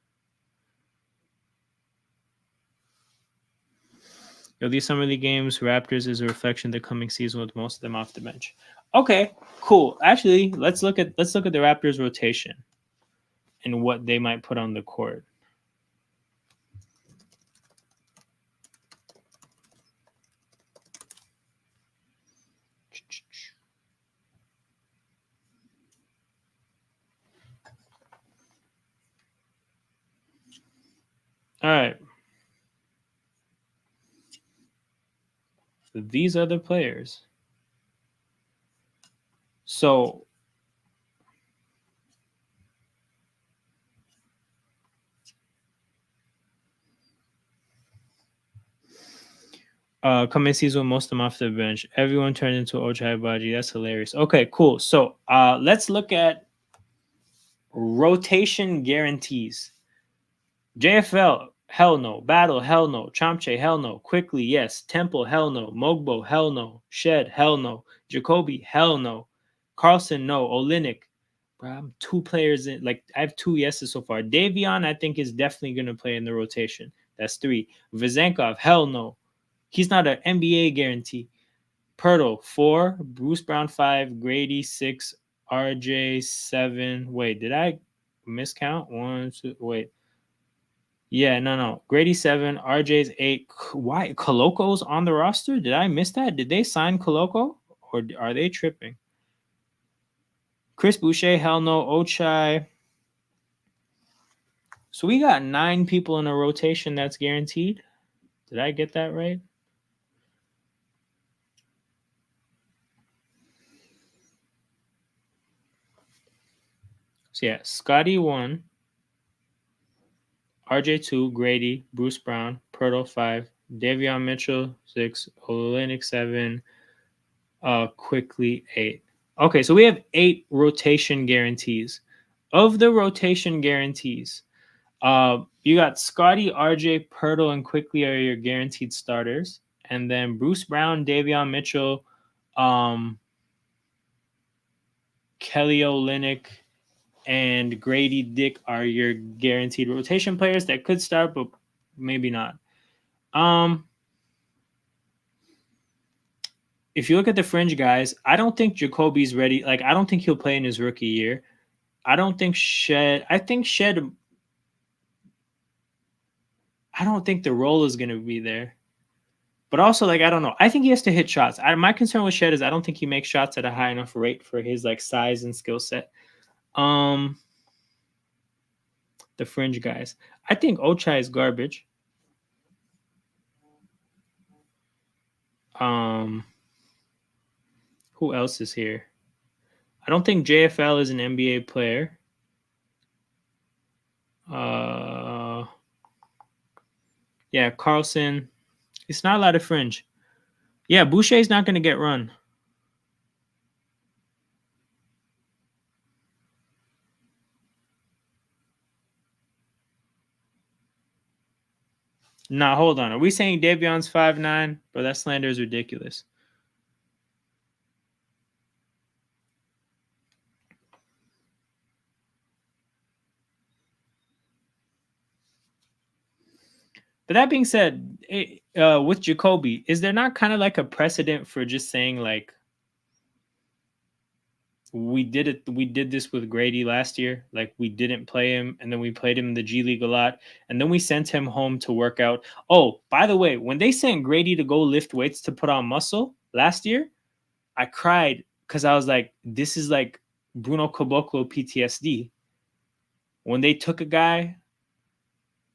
Yo, these summer league games, Raptors is a reflection of the coming season with most of them off the bench. Okay, cool. Actually, let's look at the Raptors rotation and what they might put on the court. All right. These are the players. So coming season, most of them off the bench. Everyone turned into Ochai Baji. That's hilarious. Okay, cool. So let's look at rotation guarantees. JFL, hell no. Battle, hell no. Chomche, hell no. Quickly, yes. Temple, hell no. Mogbo, hell no. Shed, hell no. Jacoby, hell no. Carlson, no. Olynyk, bro, I'm 2 players in. Like, I have 2 yeses so far. Davion, I think, is definitely going to play in the rotation. That's 3. Vezenkov, hell no. He's not an NBA guarantee. Pirtle, 4. Bruce Brown, 5. Grady, 6. RJ, 7. Wait, did I miscount? 1, 2. Wait. Yeah, no. Grady 7, RJ's 8. Why Coloco's on the roster? Did I miss that? Did they sign Coloco? Or are they tripping? Chris Boucher, hell no. Ochai. So we got 9 people in a rotation that's guaranteed. Did I get that right? So yeah, Scotty 1, RJ 2, Grady, Bruce Brown, Pirtle 5, Davion Mitchell 6, Olynyk 7, Quickly 8. Okay, so we have 8 rotation guarantees. Of the rotation guarantees, you got Scotty, RJ, Pirtle, and Quickly are your guaranteed starters, and then Bruce Brown, Davion Mitchell, Kelly Olynyk, and Grady Dick are your guaranteed rotation players that could start, but maybe not. If you look at the fringe guys, I don't think Jacoby's ready. Like, I don't think he'll play in his rookie year. I don't think Shed. I think Shed. I don't think the role is going to be there. But also, like, I don't know. I think he has to hit shots. My concern with Shed is I don't think he makes shots at a high enough rate for his like size and skill set. The fringe guys. I think Ochai is garbage. Who else is here? I don't think JFL is an NBA player. Yeah, Carlson. It's not a lot of fringe. Yeah, Boucher's not going to get run. Nah, hold on. Are we saying Davion's 5'9"? Bro, that slander is ridiculous. But that being said, with Jacoby, is there not kind of like a precedent for just saying like we did this with Grady last year? Like we didn't play him, and then we played him in the G League a lot, and then we sent him home to work out. Oh, by the way, when they sent Grady to go lift weights to put on muscle last year, I cried because I was like, this is like Bruno Caboclo PTSD. When they took a guy,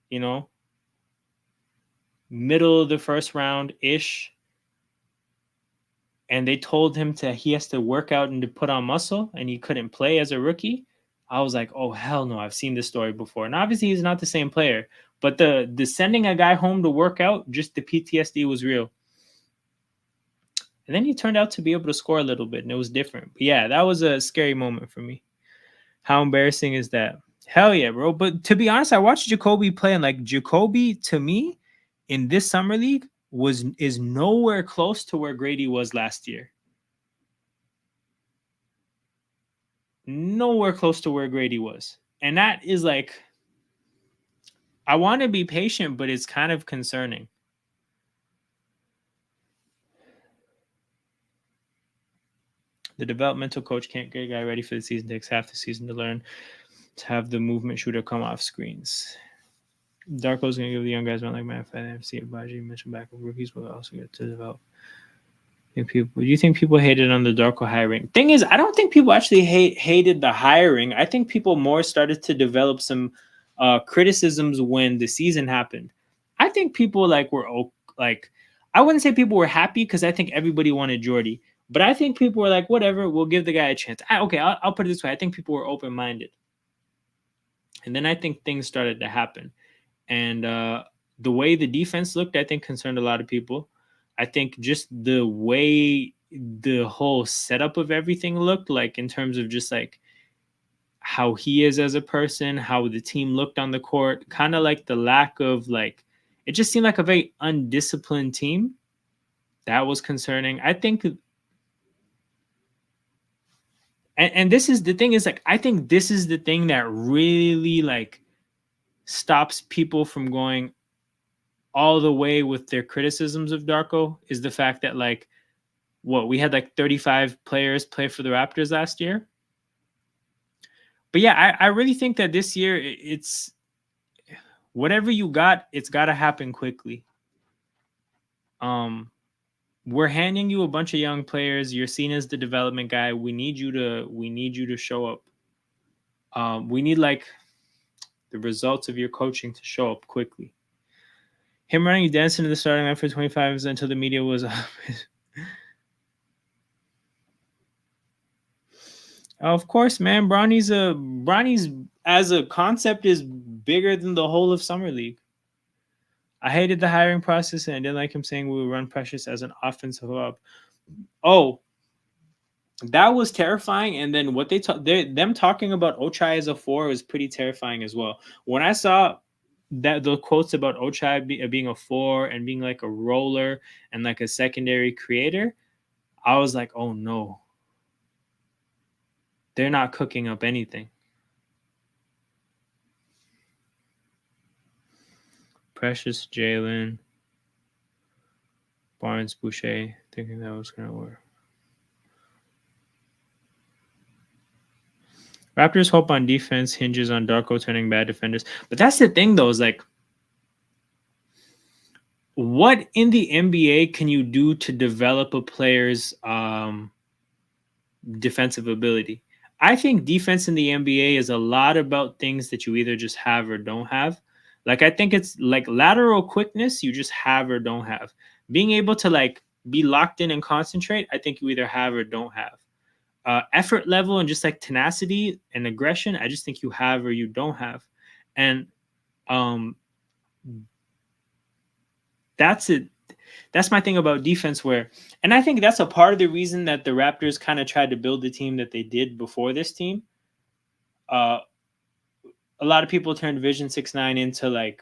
you know, middle of the first round ish, and they told him he has to work out and to put on muscle, and he couldn't play as a rookie. I was like, oh hell no, I've seen this story before. And obviously he's not the same player, but the sending a guy home to work out, just the PTSD was real. And then he turned out to be able to score a little bit, and it was different. But yeah, that was a scary moment for me. How embarrassing is that? Hell yeah, bro. But to be honest, I watched Jacoby play, and like Jacoby to me in this summer league is nowhere close to where Grady was last year. Nowhere close to where Grady was. And that is like, I want to be patient, but it's kind of concerning. The developmental coach can't get a guy ready for the season, takes half the season to learn to have the movement shooter come off screens. Darko's going to give the young guys one like Matt FC Baji mentioned back of rookies, but also get to develop. People, do you think people hated on the Darko hiring? Thing is, I don't think people actually hated the hiring. I think people more started to develop some criticisms when the season happened. I think people like I wouldn't say people were happy because I think everybody wanted Jordy, but I think people were like, whatever, we'll give the guy a chance. I'll put it this way: I think people were open minded, and then I think things started to happen, and the way the defense looked, I think concerned a lot of people. I think just the way the whole setup of everything looked, like in terms of just like how he is as a person, how the team looked on the court, kind of like the lack of like, it just seemed like a very undisciplined team. That was concerning. I think, and this is the thing is like, I think this is the thing that really like stops people from going all the way with their criticisms of Darko is the fact that like what we had like 35 players play for the Raptors last year. But yeah, I really think that this year it's whatever you got, it's got to happen quickly. We're handing you a bunch of young players. You're seen as the development guy. We need you to show up. We need like the results of your coaching to show up quickly. Him running dance into the starting line for 25 until the media was Of course, man. Bronny's as a concept is bigger than the whole of summer league. I hated the hiring process and I didn't like him saying we would run Precious as an offensive hub. Oh, that was terrifying. And then what them talking about Ochai as a 4 was pretty terrifying as well. When I saw that the quotes about Ochai being a 4 and being like a roller and like a secondary creator, I was like, oh no, they're not cooking up anything. Precious, Jalen, Barnes, Boucher, thinking that was going to work. Raptors' hope on defense hinges on Darko turning bad defenders. But that's the thing, though, is like, what in the NBA can you do to develop a player's defensive ability? I think defense in the NBA is a lot about things that you either just have or don't have. Like, I think it's like lateral quickness, you just have or don't have. Being able to like be locked in and concentrate, I think you either have or don't have. Effort level and just like tenacity and aggression, I just think you have or you don't have. And um, that's it. That's my thing about defense where, and I think that's a part of the reason that the Raptors kind of tried to build the team that they did before this team. Uh, a lot of people turned Vision 6'9" into like,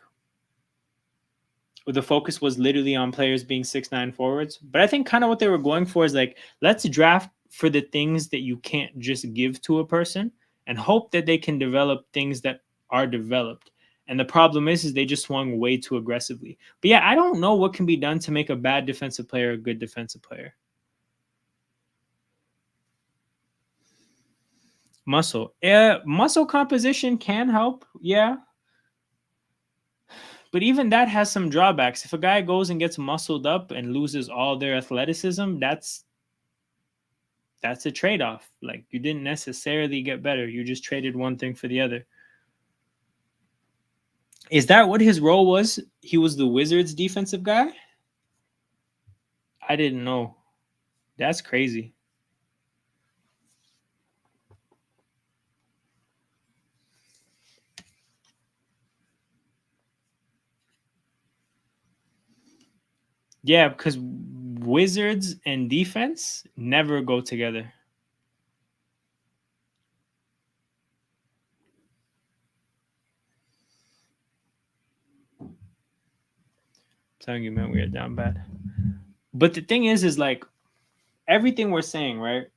the focus was literally on players being 6'9" forwards. But I think kind of what they were going for is like, let's draft for the things that you can't just give to a person and hope that they can develop things that are developed. And the problem is they just swung way too aggressively. But yeah, I don't know what can be done to make a bad defensive player a good defensive player. Muscle. Yeah, muscle composition can help. Yeah. But even that has some drawbacks. If a guy goes and gets muscled up and loses all their athleticism, that's a trade-off. Like, you didn't necessarily get better. You just traded one thing for the other. Is that what his role was? He was the Wizards defensive guy? I didn't know. That's crazy. Yeah, because Wizards and defense never go together. I'm telling you, man, we are down bad. But the thing is like everything we're saying, right?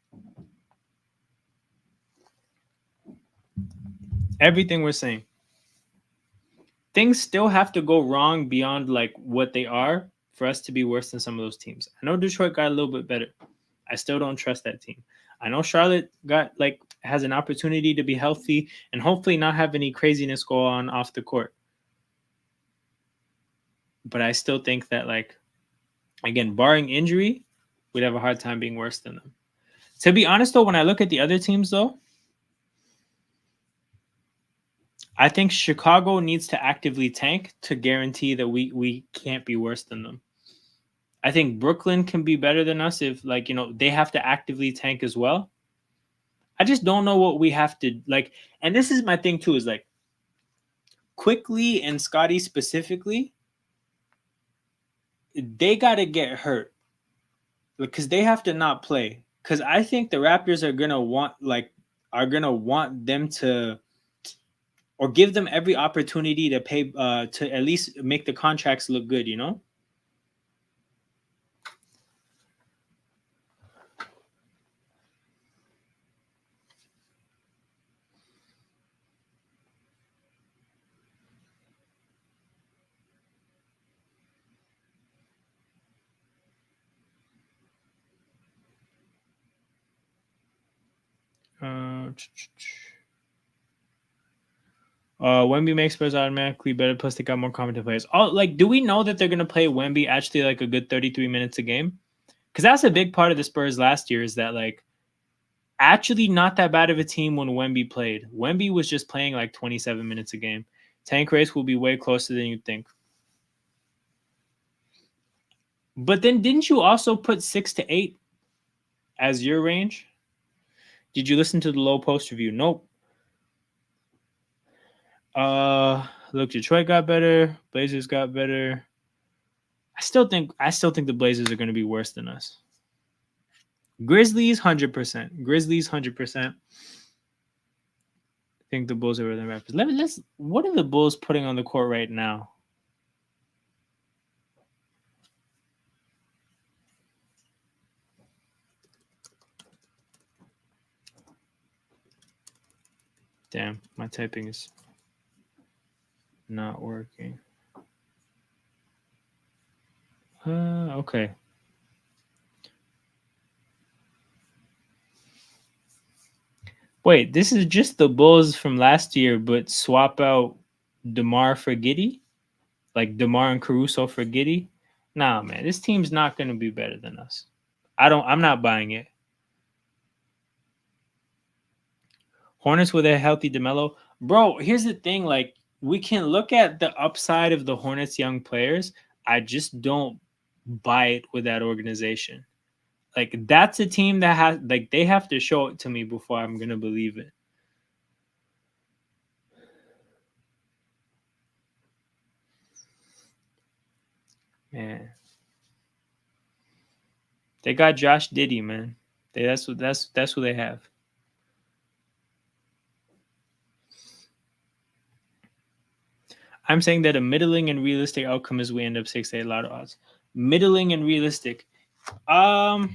Everything we're saying, things still have to go wrong beyond like what they are for us to be worse than some of those teams. I know Detroit got a little bit better. I still don't trust that team. I know Charlotte got like has an opportunity to be healthy and hopefully not have any craziness go on off the court. But I still think that like again, barring injury, we'd have a hard time being worse than them. To be honest though, when I look at the other teams though, I think Chicago needs to actively tank to guarantee that we can't be worse than them. I think Brooklyn can be better than us if like, they have to actively tank as well. I just don't know what we have to like, and this is my thing too, is like Quickly and Scotty specifically, they got to get hurt because they have to not play. Because I think the Raptors are gonna want them to or give them every opportunity to pay to at least make the contracts look good. Uh, Wemby makes Spurs automatically better. Plus, they got more competent players. Oh, like, do we know that they're gonna play Wemby actually like a good 33 minutes a game? Because that's a big part of the Spurs last year. Is that like actually not that bad of a team when Wemby played? Wemby was just playing like 27 minutes a game. Tank race will be way closer than you think. But then, didn't you also put 6 to 8 as your range? Did you listen to the low post review? Nope. Look, Detroit got better. Blazers got better. I still think the Blazers are going to be worse than us. Grizzlies 100%. Grizzlies 100%. I think the Bulls are better than Raptors. Let's. What are the Bulls putting on the court right now? Damn, my typing is not working. Okay. Wait, this is just the Bulls from last year, but swap out DeMar for Giddey? Like DeMar and Caruso for Giddey? Nah, man, this team's not going to be better than us. I'm not buying it. Hornets with a healthy DeMelo. Bro, here's the thing. Like, we can look at the upside of the Hornets' young players. I just don't buy it with that organization. Like, that's a team that has, like, they have to show it to me before I'm going to believe it. Man. They got Josh Giddey, man. That's who they have. I'm saying that a middling and realistic outcome is we end up 6-8 lotto odds. Middling and realistic. So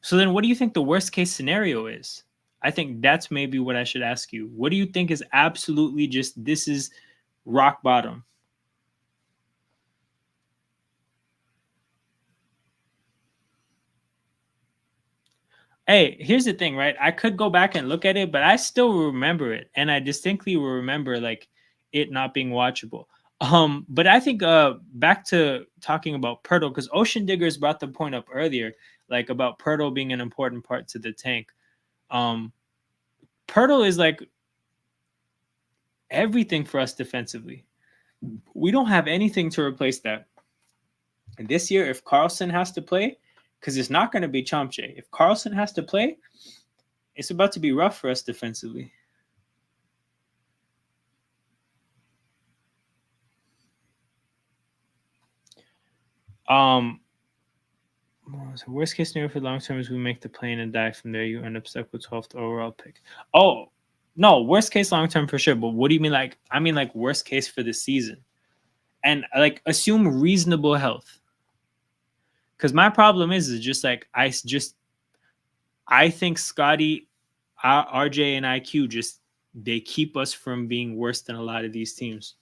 then what do you think the worst case scenario is? I think that's maybe what I should ask you. What do you think is absolutely just this is rock bottom? Hey, here's the thing, right? I could go back and look at it, but I still remember it, and I distinctly will remember like it not being watchable. But I think back to talking about Pirtle, because Ocean Diggers brought the point up earlier, like about Pirtle being an important part to the tank. Um, Pirtle is like everything for us defensively. We don't have anything to replace that. And this year, if Carlson has to play, because it's not going to be Chomche, if Carlson has to play, it's about to be rough for us defensively. So worst case scenario for long term is we make the plane and die from there. You end up stuck with 12th overall pick. Oh, no, worst case long term for sure. But what do you mean? Like, I mean, like worst case for the season, and like assume reasonable health. Because my problem is just like I think Scotty, RJ, and IQ just they keep us from being worse than a lot of these teams.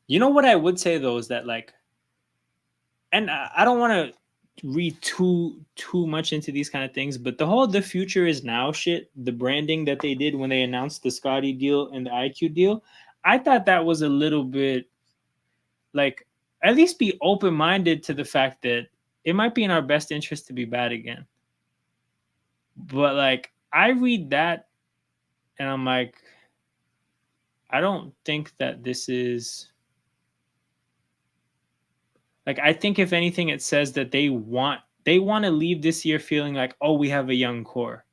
You know what I would say though is that like, and I don't want to read too much into these kind of things, but the future is now shit, the branding that they did when they announced the Scotty deal and the IQ deal, I thought that was a little bit like, at least be open minded to the fact that it might be in our best interest to be bad again. But like I read that and I'm like, I don't think that this is like, I think if anything, it says that they want to leave this year feeling like, oh, we have a young core.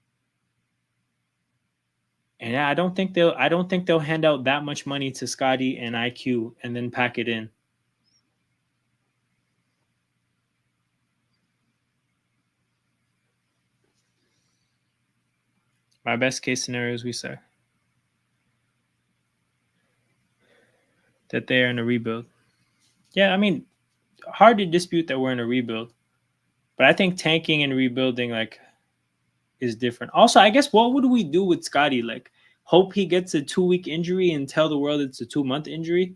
And I don't think they'll hand out that much money to Scotty and IQ and then pack it in. My best case scenario is we say that they are in a rebuild. Yeah, I mean, hard to dispute that we're in a rebuild. But I think tanking and rebuilding like is different. Also, I guess what would we do with Scotty? Like hope he gets a 2-week injury and tell the world it's a 2-month injury?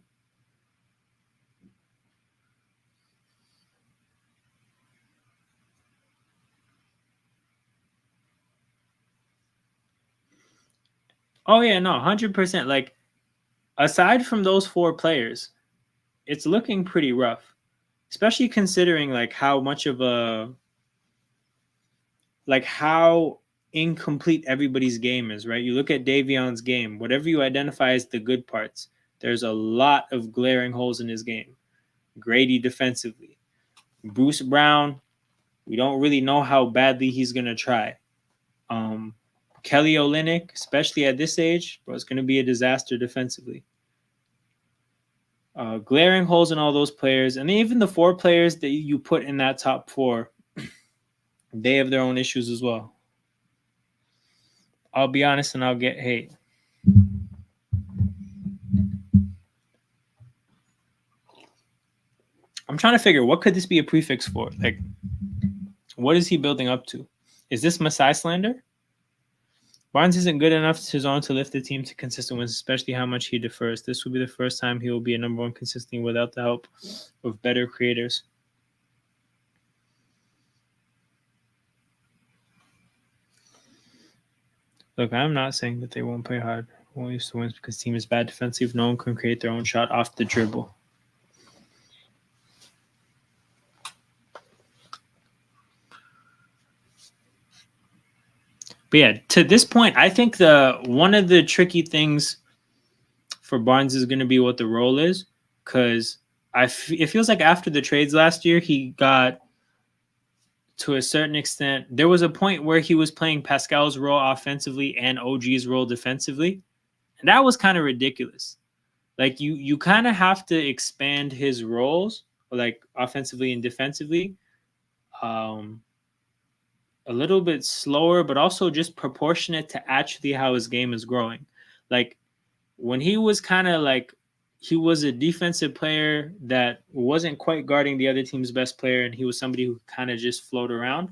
Oh yeah, no, 100%. Like aside from those 4 players, it's looking pretty rough, especially considering like how much of a like how incomplete everybody's game is, right? You look at Davion's game, whatever you identify as the good parts, there's a lot of glaring holes in his game. Grady defensively, Bruce Brown, we don't really know how badly he's gonna try. Kelly Olynyk, especially at this age, bro, it's gonna be a disaster defensively. Glaring holes in all those players, and even the 4 players that you put in that top 4, they have their own issues as well. I'll be honest and I'll get hate. I'm trying to figure what could this be a prefix for? Like, what is he building up to? Is this Masai slander? Barnes isn't good enough to his own to lift the team to consistent wins, especially how much he defers. This will be the first time he will be a number 1 consistently without the help of better creators. Look, I'm not saying that they won't play hard, won't use to wins because the team is bad defensive. No one can create their own shot off the dribble. But yeah, to this point, I think one of the tricky things for Barnes is going to be what the role is, because it feels like after the trades last year, he got to a certain extent. There was a point where he was playing Pascal's role offensively and OG's role defensively, and that was kind of ridiculous. Like you kind of have to expand his roles, like offensively and defensively, a little bit slower, but also just proportionate to actually how his game is growing. Like when he was kind of like, he was a defensive player that wasn't quite guarding the other team's best player, and he was somebody who kind of just float around.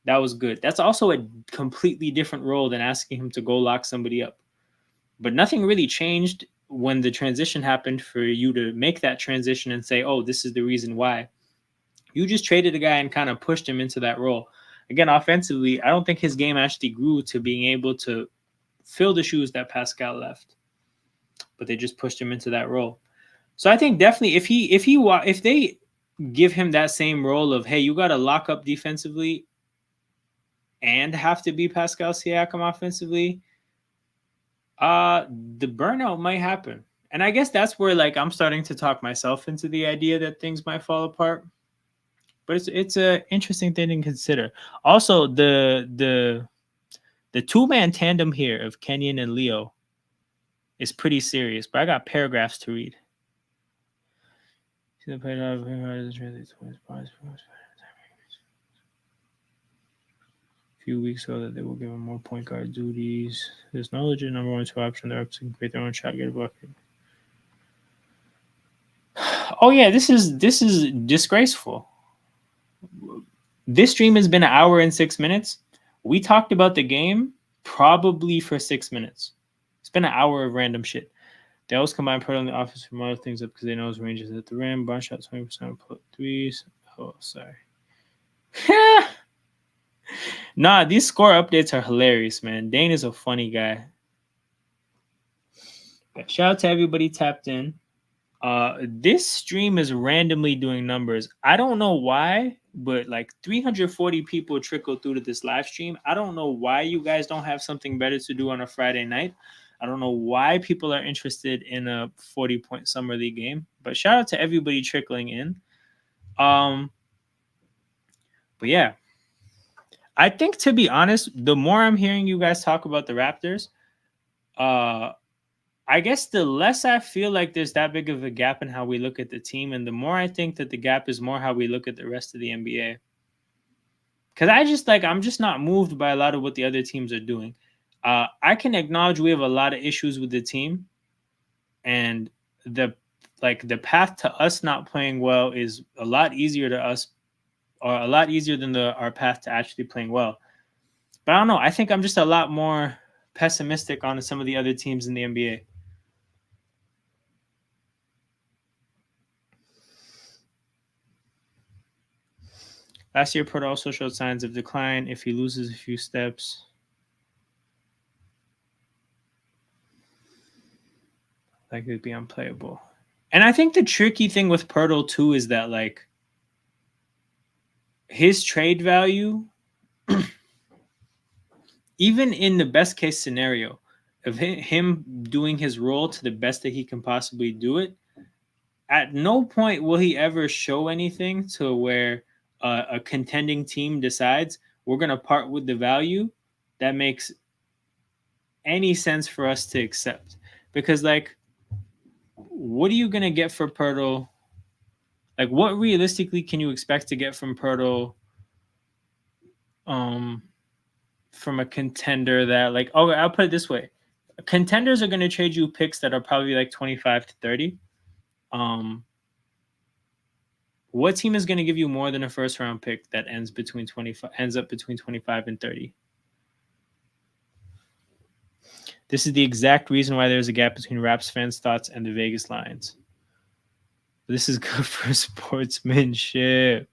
That was good. That's also a completely different role than asking him to go lock somebody up. But nothing really changed when the transition happened for you to make that transition and say, oh, this is the reason why. You just traded a guy and kind of pushed him into that role. Again, offensively, I don't think his game actually grew to being able to fill the shoes that Pascal left, but they just pushed him into that role. So I think definitely if they give him that same role of, hey, you got to lock up defensively and have to be Pascal Siakam offensively, the burnout might happen. And I guess that's where like I'm starting to talk myself into the idea that things might fall apart. But it's a interesting thing to consider. Also, the 2-man tandem here of Kenyon and Leo is pretty serious, but I got paragraphs to read. A few weeks ago that they will give him more point guard duties. There's no legit number 1 2 option. The Raptors can create their own shot, get a bucket. Oh yeah, this is disgraceful. This stream has been an hour and 6 minutes. We talked about the game probably for 6 minutes. It's been an hour of random shit. They always combine Purtle in the office from other things up because they know his range is at the rim. Bunch shot 20%, threes. Oh, sorry. Nah, these score updates are hilarious, man. Dane is a funny guy. Shout out to everybody tapped in. This stream is randomly doing numbers. I don't know why, but like 340 people trickled through to this live stream. I don't know why you guys don't have something better to do on a Friday night. I don't know why people are interested in a 40-point summer league game. But shout out to everybody trickling in. But yeah, I think, to be honest, the more I'm hearing you guys talk about the Raptors, I guess the less I feel like there's that big of a gap in how we look at the team, and the more I think that the gap is more how we look at the rest of the NBA. Because I'm just not moved by a lot of what the other teams are doing. I can acknowledge we have a lot of issues with the team, and the path to us not playing well is a lot easier to us, or a lot easier than our path to actually playing well. But I don't know. I think I'm just a lot more pessimistic on some of the other teams in the NBA. Last year, Porter also showed signs of decline. If he loses a few steps, like it'd be unplayable. And I think the tricky thing with Pirtle too is that like his trade value, even in the best case scenario of him doing his role to the best that he can possibly do it, at no point will he ever show anything to where a contending team decides we're going to part with the value that makes any sense for us to accept. Because like, what are you going to get for Pirtle? Like, what realistically can you expect to get from Pirtle from a contender that like, oh, I'll put it this way. Contenders are going to trade you picks that are probably like 25 to 30. What team is going to give you more than a first round pick that ends up between 25 and 30? This is the exact reason why there's a gap between Raps fans' thoughts and the Vegas lines. This is good for sportsmanship.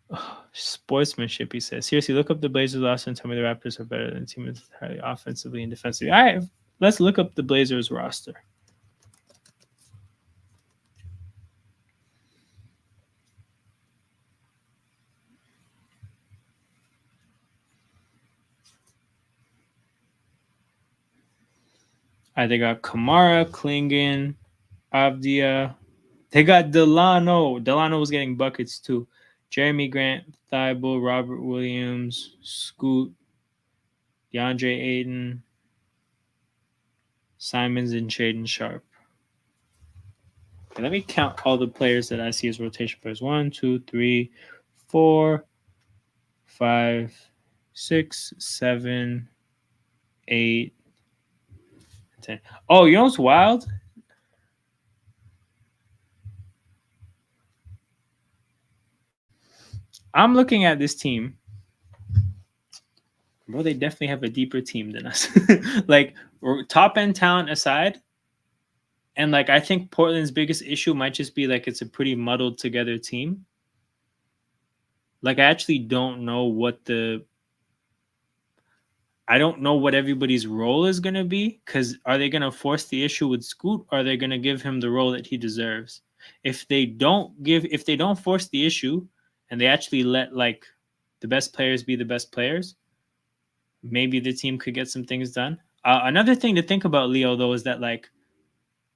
Oh, sportsmanship, he says. Seriously, look up the Blazers roster and tell me the Raptors are better than the team entirely offensively and defensively. All right, let's look up the Blazers roster. They got Kamara, Klingon, Avdia. They got Delano. Delano was getting buckets too. Jeremy Grant, Thibault, Robert Williams, Scoot, DeAndre Ayton, Simons, and Shaden Sharp. Okay, let me count all the players that I see as rotation players. 1, 2, 3, 4, 5, 6, 7, 8, 10. Oh, you know what's wild? I'm looking at this team. Bro, they definitely have a deeper team than us. Like, top end talent aside, and like I think Portland's biggest issue might just be like it's a pretty muddled together team. Like I actually don't know what everybody's role is going to be, because are they going to force the issue with Scoot, or are they going to give him the role that he deserves? If they don't force the issue and they actually let like the best players be the best players, maybe the team could get some things done. Another thing to think about, Leo, though, is that like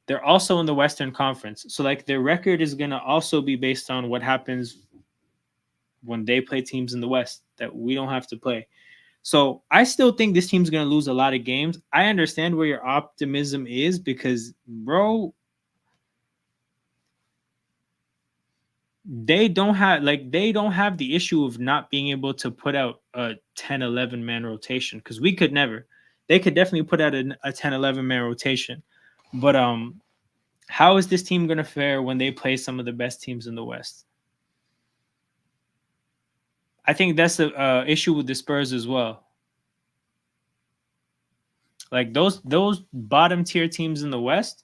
they're also in the Western Conference. So like their record is going to also be based on what happens when they play teams in the West that we don't have to play. So I still think this team's going to lose a lot of games. I understand where your optimism is because, bro, they don't have the issue of not being able to put out a 10-11 man rotation because we could never. They could definitely put out a 10-11 man rotation. But how is this team going to fare when they play some of the best teams in the West? I think that's the issue with the Spurs as well. Like those bottom tier teams in the West,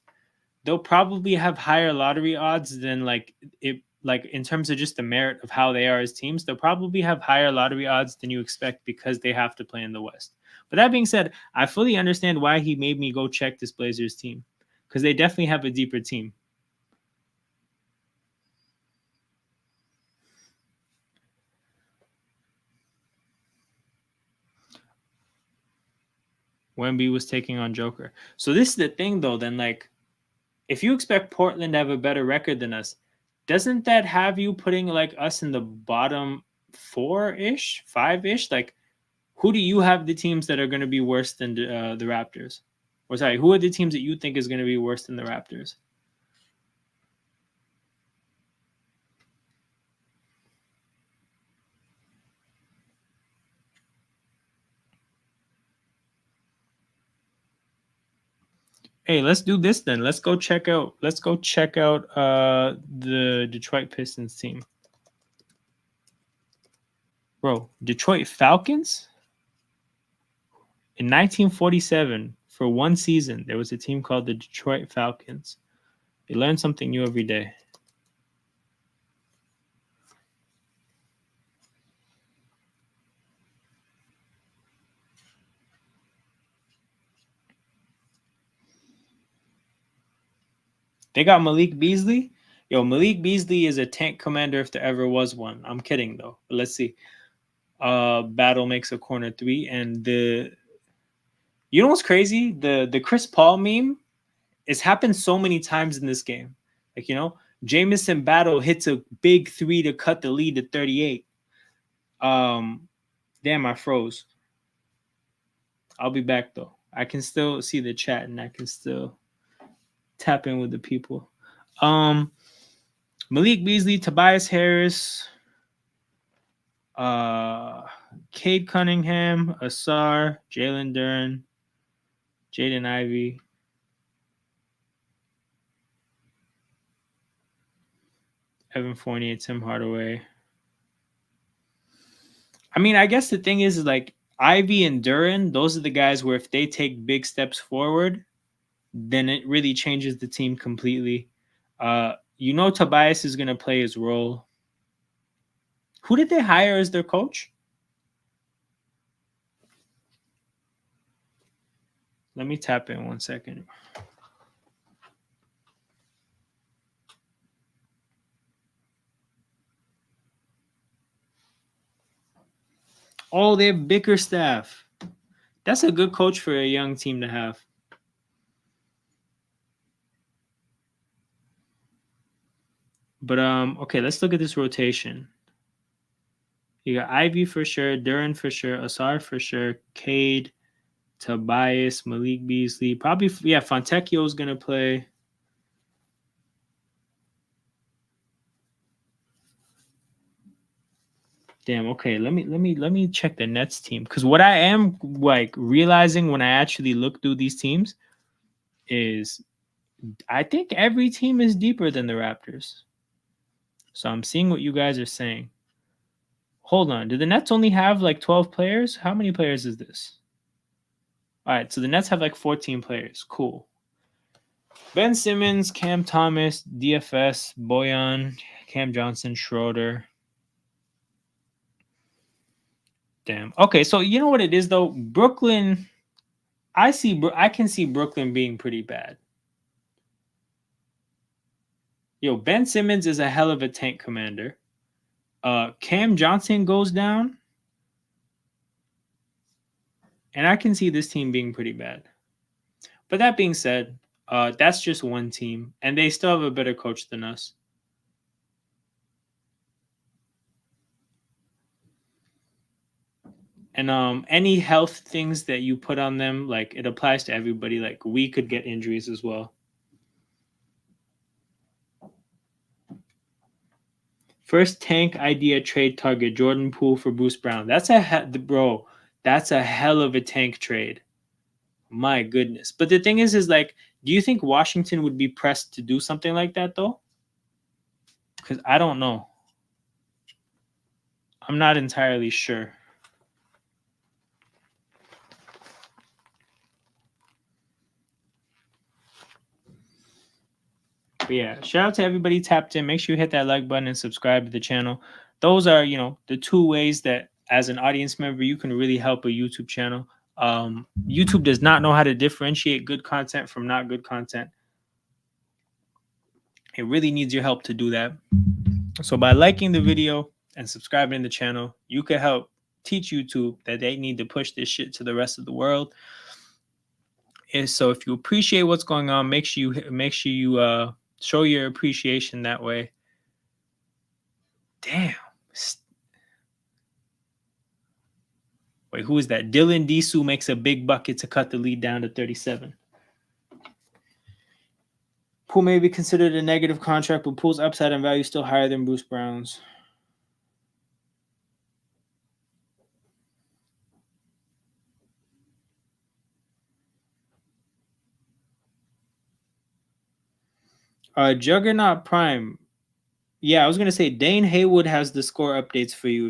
they'll probably have higher lottery odds than like in terms of just the merit of how they are as teams. They'll probably have higher lottery odds than you expect because they have to play in the West. But that being said, I fully understand why he made me go check this Blazers team because they definitely have a deeper team. Wemby was taking on Joker. So this is the thing though, then like if you expect Portland to have a better record than us, doesn't that have you putting like us in the bottom 4-ish, 5-ish? Like who do you have the teams that are going to be worse than the Raptors? Or sorry, who are the teams that you think is going to be worse than the Raptors? Hey, let's do this then. Let's go check out the Detroit Pistons team. Bro, Detroit Falcons? In 1947, for one season, there was a team called the Detroit Falcons. You learn something new every day. They got Malik Beasley. Yo, Malik Beasley is a tank commander if there ever was one. I'm kidding though. But let's see. Battle makes a corner three, and you know what's crazy? The Chris Paul meme it's happened so many times in this game. Like, Jamison Battle hits a big three to cut the lead to 38. Damn, I froze. I'll be back though. I can still see the chat and I can still tap in with the people. Malik Beasley, Tobias Harris, Cade Cunningham, Asar, Jalen Duren, Jaden Ivey, Evan Fournier, Tim Hardaway. I mean, I guess the thing is like Ivy and Duren, those are the guys where if they take big steps forward, then it really changes the team completely. Tobias is going to play his role. Who did they hire as their coach? Let me tap in 1 second. Oh, they have Bickerstaff. That's a good coach for a young team to have. But okay, let's look at this rotation. You got Ivy for sure, Duren for sure, Asar for sure, Cade, Tobias, Malik Beasley. Probably, yeah, Fontecchio is gonna play. Damn. Okay. Let me check the Nets team because what I am like realizing when I actually look through these teams is I think every team is deeper than the Raptors. So I'm seeing what you guys are saying. Hold on. Do the Nets only have like 12 players? How many players is this? All right. So the Nets have like 14 players. Cool. Ben Simmons, Cam Thomas, DFS, Boyan, Cam Johnson, Schroeder. Damn. Okay. So you know what it is though? Brooklyn. I can see Brooklyn being pretty bad. Yo, Ben Simmons is a hell of a tank commander. Cam Johnson goes down, and I can see this team being pretty bad. But that being said, that's just one team, and they still have a better coach than us. And any health things that you put on them, like it applies to everybody. Like we could get injuries as well. First tank idea trade target Jordan Poole for Bruce Brown. That's bro. That's a hell of a tank trade. My goodness. But the thing is like, do you think Washington would be pressed to do something like that though? Because I don't know. I'm not entirely sure. But yeah, shout out to everybody tapped in. Make sure you hit that like button and subscribe to the channel. Those are, the two ways that as an audience member, you can really help a YouTube channel. YouTube does not know how to differentiate good content from not good content. It really needs your help to do that. So by liking the video and subscribing to the channel, you can help teach YouTube that they need to push this shit to the rest of the world. And so if you appreciate what's going on, make sure you show your appreciation that way. Damn. Wait, who is that? Dylan Disu makes a big bucket to cut the lead down to 37. Poole may be considered a negative contract, but Poole's upside and value is still higher than Bruce Brown's. Juggernaut Prime. Yeah, I was gonna say Dane Haywood has the score updates for you.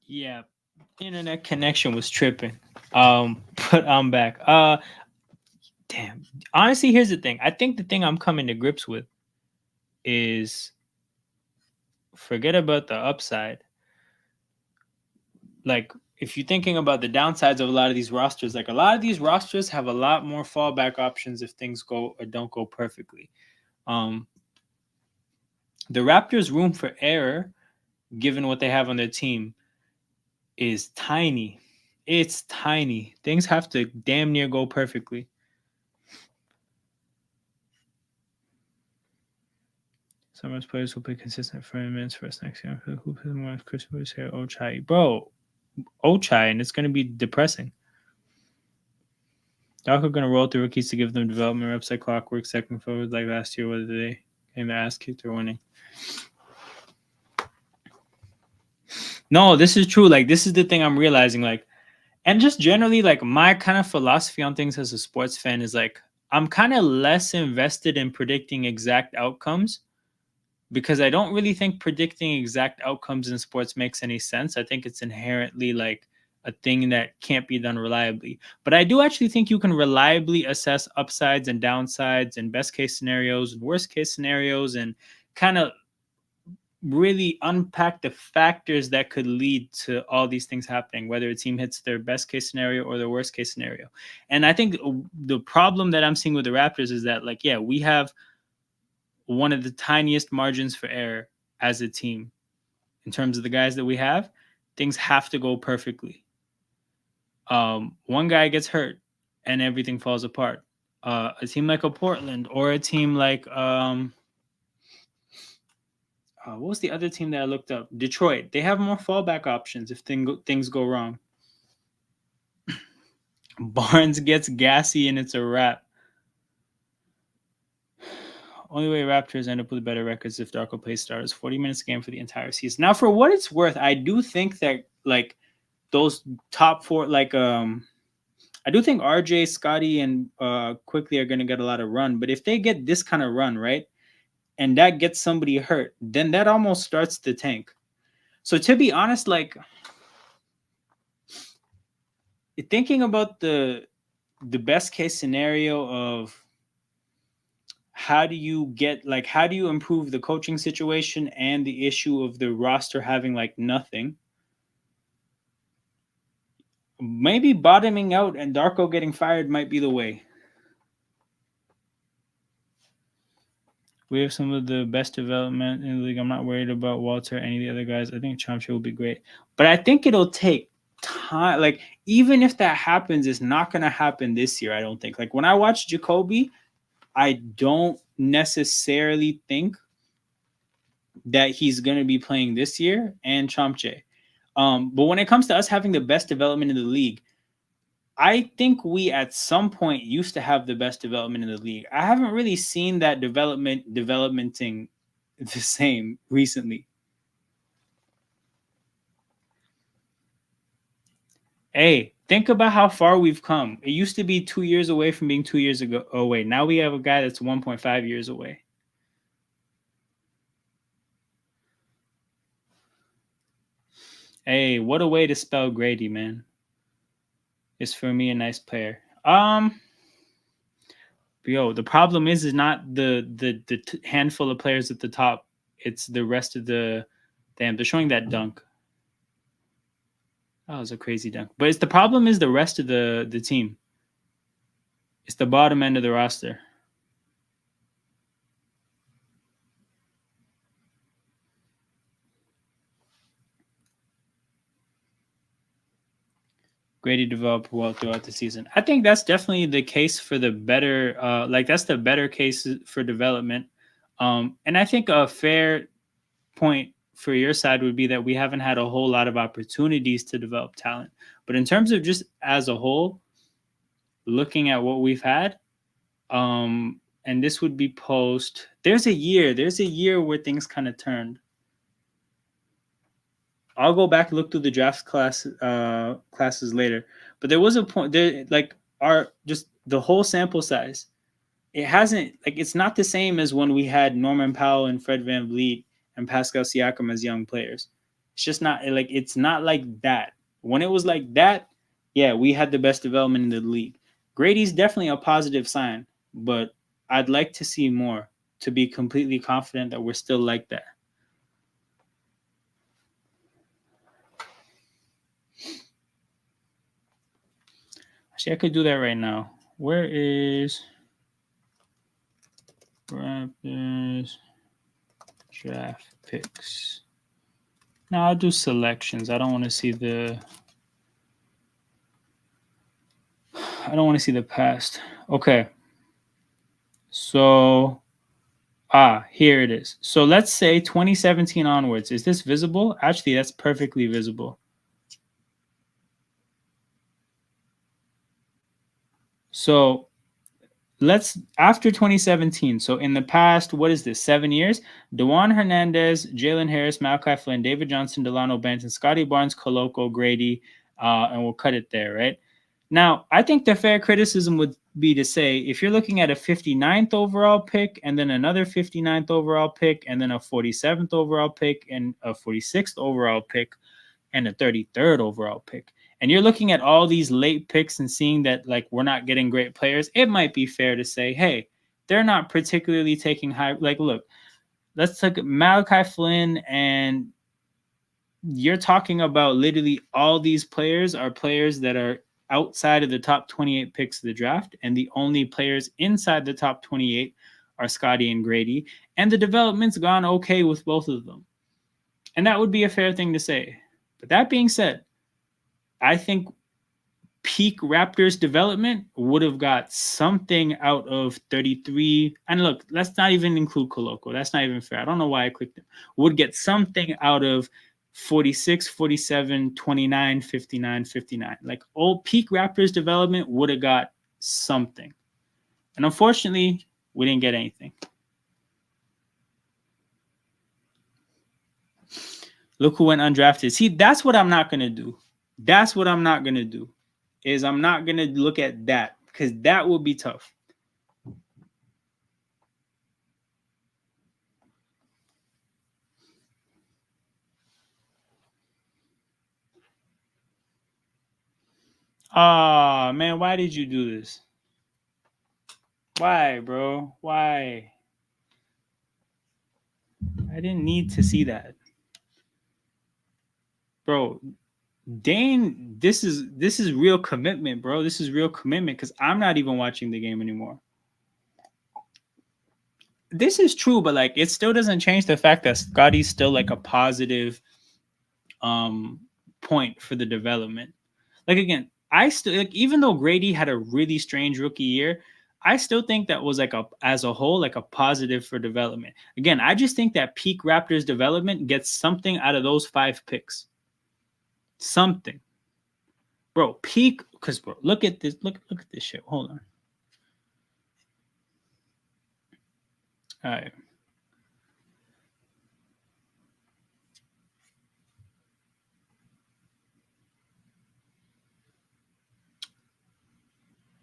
Yeah, internet connection was tripping. But I'm back. Damn. Honestly, here's the thing. I think the thing I'm coming to grips with is forget about the upside. Like, if you're thinking about the downsides of a lot of these rosters, like a lot of these rosters have a lot more fallback options if things go or don't go perfectly. The Raptors' room for error, given what they have on their team, is tiny. It's tiny. Things have to damn near go perfectly. Some of those players will play consistent for minutes for us next year. Who plays more? Chris Bruce here, Ochai. Bro, Ochai, and it's going to be depressing. Doc are going to roll through rookies to give them development reps like clockwork, second forward like last year. What did they getting their ass kicked or winning. No, this is true. Like, this is the thing I'm realizing. Like, and just generally, like, my kind of philosophy on things as a sports fan is like, I'm kind of less invested in predicting exact outcomes because I don't really think predicting exact outcomes in sports makes any sense. I think it's inherently like a thing that can't be done reliably. But I do actually think you can reliably assess upsides and downsides and best case scenarios and worst case scenarios and kind of really unpack the factors that could lead to all these things happening, whether a team hits their best case scenario or their worst case scenario. And I think the problem that I'm seeing with the Raptors is that, like, yeah, we have one of the tiniest margins for error as a team in terms of the guys that we have. Things have to go perfectly. One guy gets hurt and everything falls apart. A team like a Portland or a team like what was the other team that I looked up? Detroit. They have more fallback options if things go wrong. Barnes gets gassy and it's a wrap. Only way Raptors end up with better records if Darko plays starters 40 minutes a game for the entire season. Now, for what it's worth, I do think that like those top four, like I do think RJ, Scotty, and Quickly are going to get a lot of run. But if they get this kind of run, right, and that gets somebody hurt, then that almost starts the tank. So to be honest, like thinking about the best case scenario of how do you improve the coaching situation and the issue of the roster having like nothing, maybe bottoming out and Darko getting fired might be the way. We have some of the best development in the league. I'm not worried about Walter or any of the other guys. I think Chomsky will be great. But I think it'll take time. Like, even if that happens, it's not going to happen this year, I don't think. Like, when I watch Jacoby, I don't necessarily think that he's going to be playing this year, and Chomche. But when it comes to us having the best development in the league, I think we at some point used to have the best development in the league. I haven't really seen that developmenting the same recently. Hey, think about how far we've come. It used to be 2 years away from being 2 years ago away. Now we have a guy that's 1.5 years away. Hey, what a way to spell Grady, man. Is for me a nice player. Yo, the problem is not the handful of players at the top. It's the rest of the. Damn, they're showing that dunk. That was a crazy dunk. But it's the problem is the rest of the team. It's the bottom end of the roster. Grady developed well throughout the season. I think that's definitely the case for the better. That's the better case for development. And I think a fair point for your side would be that we haven't had a whole lot of opportunities to develop talent. But in terms of just as a whole, looking at what we've had, and this would be post. There's a year where things kind of turned. I'll go back and look through the draft classes later. But there was a point there, like just the whole sample size. It hasn't it's not the same as when we had Norman Powell and Fred VanVleet and Pascal Siakam as young players. It's just not it's not like that. When it was like that, yeah, we had the best development in the league. Grady's definitely a positive sign, but I'd like to see more to be completely confident that we're still like that. Actually, I could do that right now. Where is Raptors draft picks? No, I'll do selections. I don't want to see the past. Okay. So here it is. So let's say 2017 onwards. Is this visible? Actually, that's perfectly visible. So let's after 2017. So in the past, what is this? 7 years? DeJuan Hernandez, Jalen Harris, Malachi Flynn, David Johnson, Delano Benton, Scotty Barnes, Koloko, Grady, and we'll cut it there, right? Now, I think the fair criticism would be to say if you're looking at a 59th overall pick and then another 59th overall pick and then a 47th overall pick and a 46th overall pick and a 33rd overall pick, and you're looking at all these late picks and seeing that like we're not getting great players, it might be fair to say, hey, they're not particularly taking high. Like, look, let's look at Malachi Flynn, and you're talking about literally all these players are players that are outside of the top 28 picks of the draft, and the only players inside the top 28 are Scotty and Grady, and the development's gone okay with both of them. And that would be a fair thing to say. But that being said, I think peak Raptors development would have got something out of 33. And look, let's not even include Koloko. That's not even fair. I don't know why I clicked it. Would get something out of 46, 47, 29, 59, 59. Like old peak Raptors development would have got something. And unfortunately, we didn't get anything. Look who went undrafted. See, that's what I'm not going to do. That's what I'm not going to do. Is I'm not going to look at that because that will be tough. Ah, man, why did you do this? Why, bro? Why? I didn't need to see that. Bro, Dane, this is real commitment, bro. This is real commitment because I'm not even watching the game anymore. This is true, but like it still doesn't change the fact that Scotty's still like a positive point for the development. Like again, I still like even though Grady had a really strange rookie year, I still think that was like a as a whole like a positive for development. Again, I just think that peak Raptors development gets something out of those 5 picks. Something. Bro, peak because bro, look at this. Look at this shit. Hold on. All right.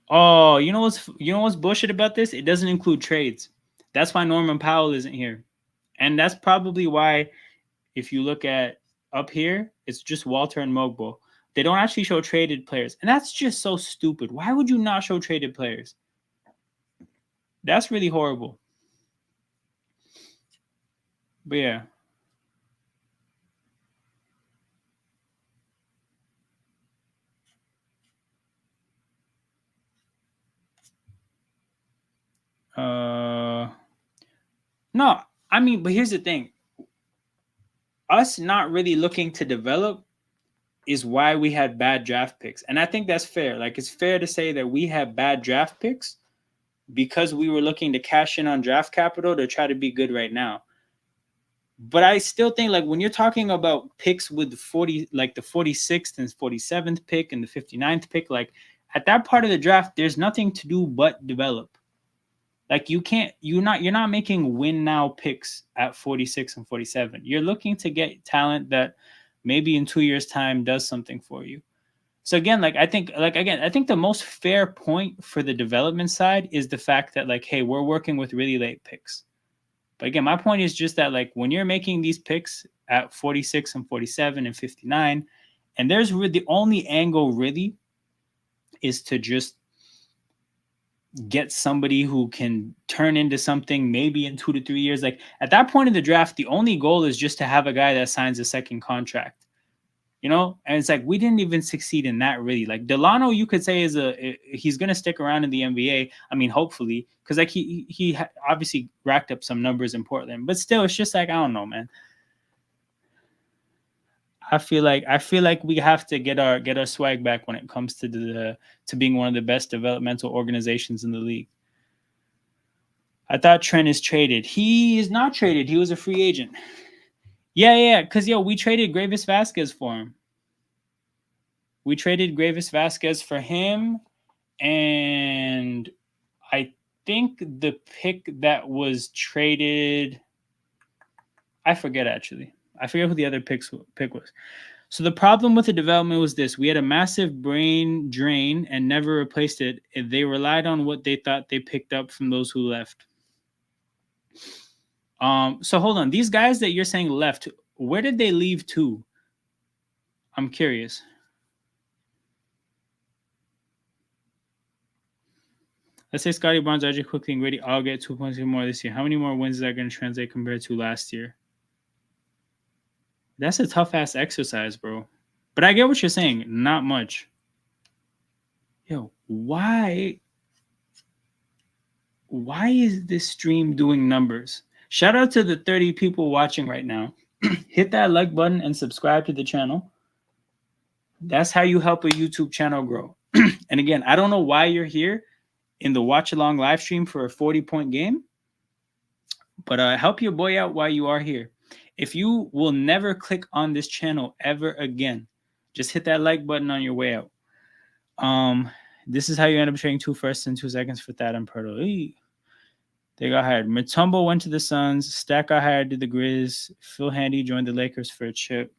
Oh, you know what's bullshit about this? It doesn't include trades. That's why Norman Powell isn't here. And that's probably why if you look at up here, it's just Walter and Mogbo. They don't actually show traded players. And that's just so stupid. Why would you not show traded players? That's really horrible. But yeah. No, I mean, but here's the thing. Us not really looking to develop is why we had bad draft picks. And I think that's fair. Like it's fair to say that we have bad draft picks because we were looking to cash in on draft capital to try to be good right now. But I still think like when you're talking about picks with 40 like the 46th and 47th pick and the 59th pick, like at that part of the draft, there's nothing to do but develop. Like you're not making win now picks at 46 and 47. You're looking to get talent that maybe in 2 years time does something for you. So again, I think the most fair point for the development side is the fact that like, hey, we're working with really late picks. But again, my point is just that like when you're making these picks at 46 and 47 and 59, and there's really the only angle really is to just get somebody who can turn into something maybe in 2 to 3 years. Like at that point in the draft, the only goal is just to have a guy that signs a second contract. And it's like we didn't even succeed in that really. Like Delano, you could say he's gonna stick around in the NBA. I mean, hopefully, because like he obviously racked up some numbers in Portland, but still, it's just like I don't know, man. I feel like we have to get our swag back when it comes to being one of the best developmental organizations in the league. I thought Trent is traded. He is not traded. He was a free agent. Yeah. Because we traded Gravis Vasquez for him. We traded Gravis Vasquez for him, and I think the pick that was traded, I forget actually. I forget who the other pick was. So the problem with the development was this: we had a massive brain drain and never replaced it. They relied on what they thought they picked up from those who left. So hold on, these guys that you're saying left, where did they leave to? I'm curious. Let's say Scotty Barnes, RJ Quickly, and Grady all get 2 points more this year. How many more wins is that going to translate compared to last year? That's a tough ass exercise, bro. But I get what you're saying. Not much. Yo, why is this stream doing numbers? Shout out to the 30 people watching right now. Hit that like button and subscribe to the channel. That's how you help a YouTube channel grow. And again, I don't know why you're here in the Watchalong live stream for a 40-point game, but help your boy out while you are here. If you will never click on this channel ever again, just hit that like button on your way out. This is how you end up trading 2 firsts and 2 seconds for Thad and Pirtle. Hey. They got hired. Mutombo went to the Suns. Stack got hired to the Grizz. Phil Handy joined the Lakers for a chip.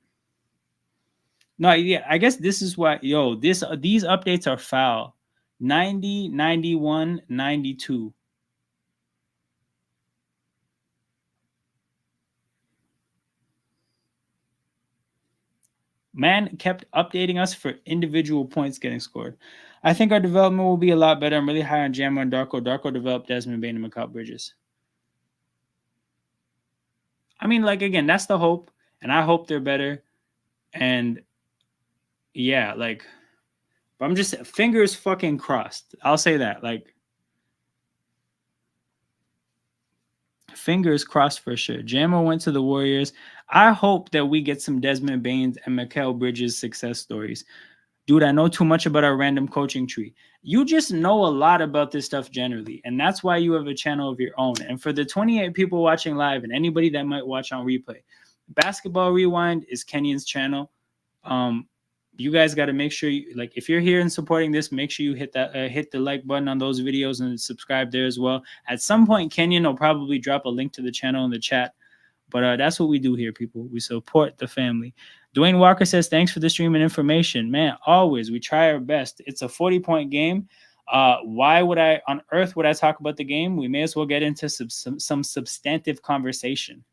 No, yeah, I guess this is why, these updates are foul. 90, 91, 92. Man kept updating us for individual points getting scored. I think our development will be a lot better. I'm really high on Jammer and Darko. Darko developed Desmond Bain and Mikal Bridges. I mean, like, again, that's the hope. And I hope they're better. And yeah, like, but I'm just fingers fucking crossed. I'll say that. Like, fingers crossed for sure. Jammer went to the Warriors. I hope that we get some Desmond Bain and Mikal Bridges success stories. Dude, I know too much about our random coaching tree. You just know a lot about this stuff generally, and that's why you have a channel of your own. And for the 28 people watching live and anybody that might watch on replay, Basketball Rewind is Kenyon's channel. You guys got to make sure you, like, if you're here and supporting this, make sure you hit that hit the like button on those videos and subscribe there as well. At some point, Kenyon will probably drop a link to the channel in the chat. But that's what we do here, people. We support the family. Dwayne Walker says, thanks for the stream and information. Man, always. We try our best. It's a 40-point game. Why would I, on earth, would I talk about the game? We may as well get into some substantive conversation.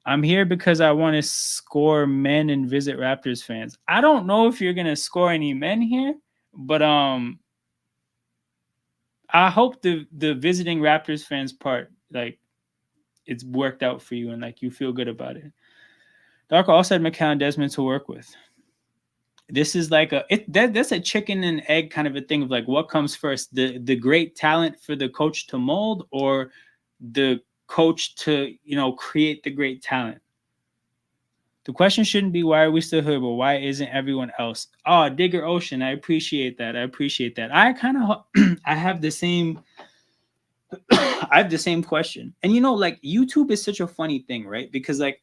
I'm here because I want to score men and visit Raptors fans. I don't know if you're going to score any men here, but I hope the visiting Raptors fans part, like, it's worked out for you and like you feel good about it. Darko also had Mikal and Desmond to work with. This is like that's a chicken and egg kind of a thing of like what comes first, the great talent for the coach to mold or the coach to, create the great talent. The question shouldn't be why are we still here, but why isn't everyone else? Oh, Digger Ocean, I appreciate that. I kind of I have the same question. And like YouTube is such a funny thing, right? Because like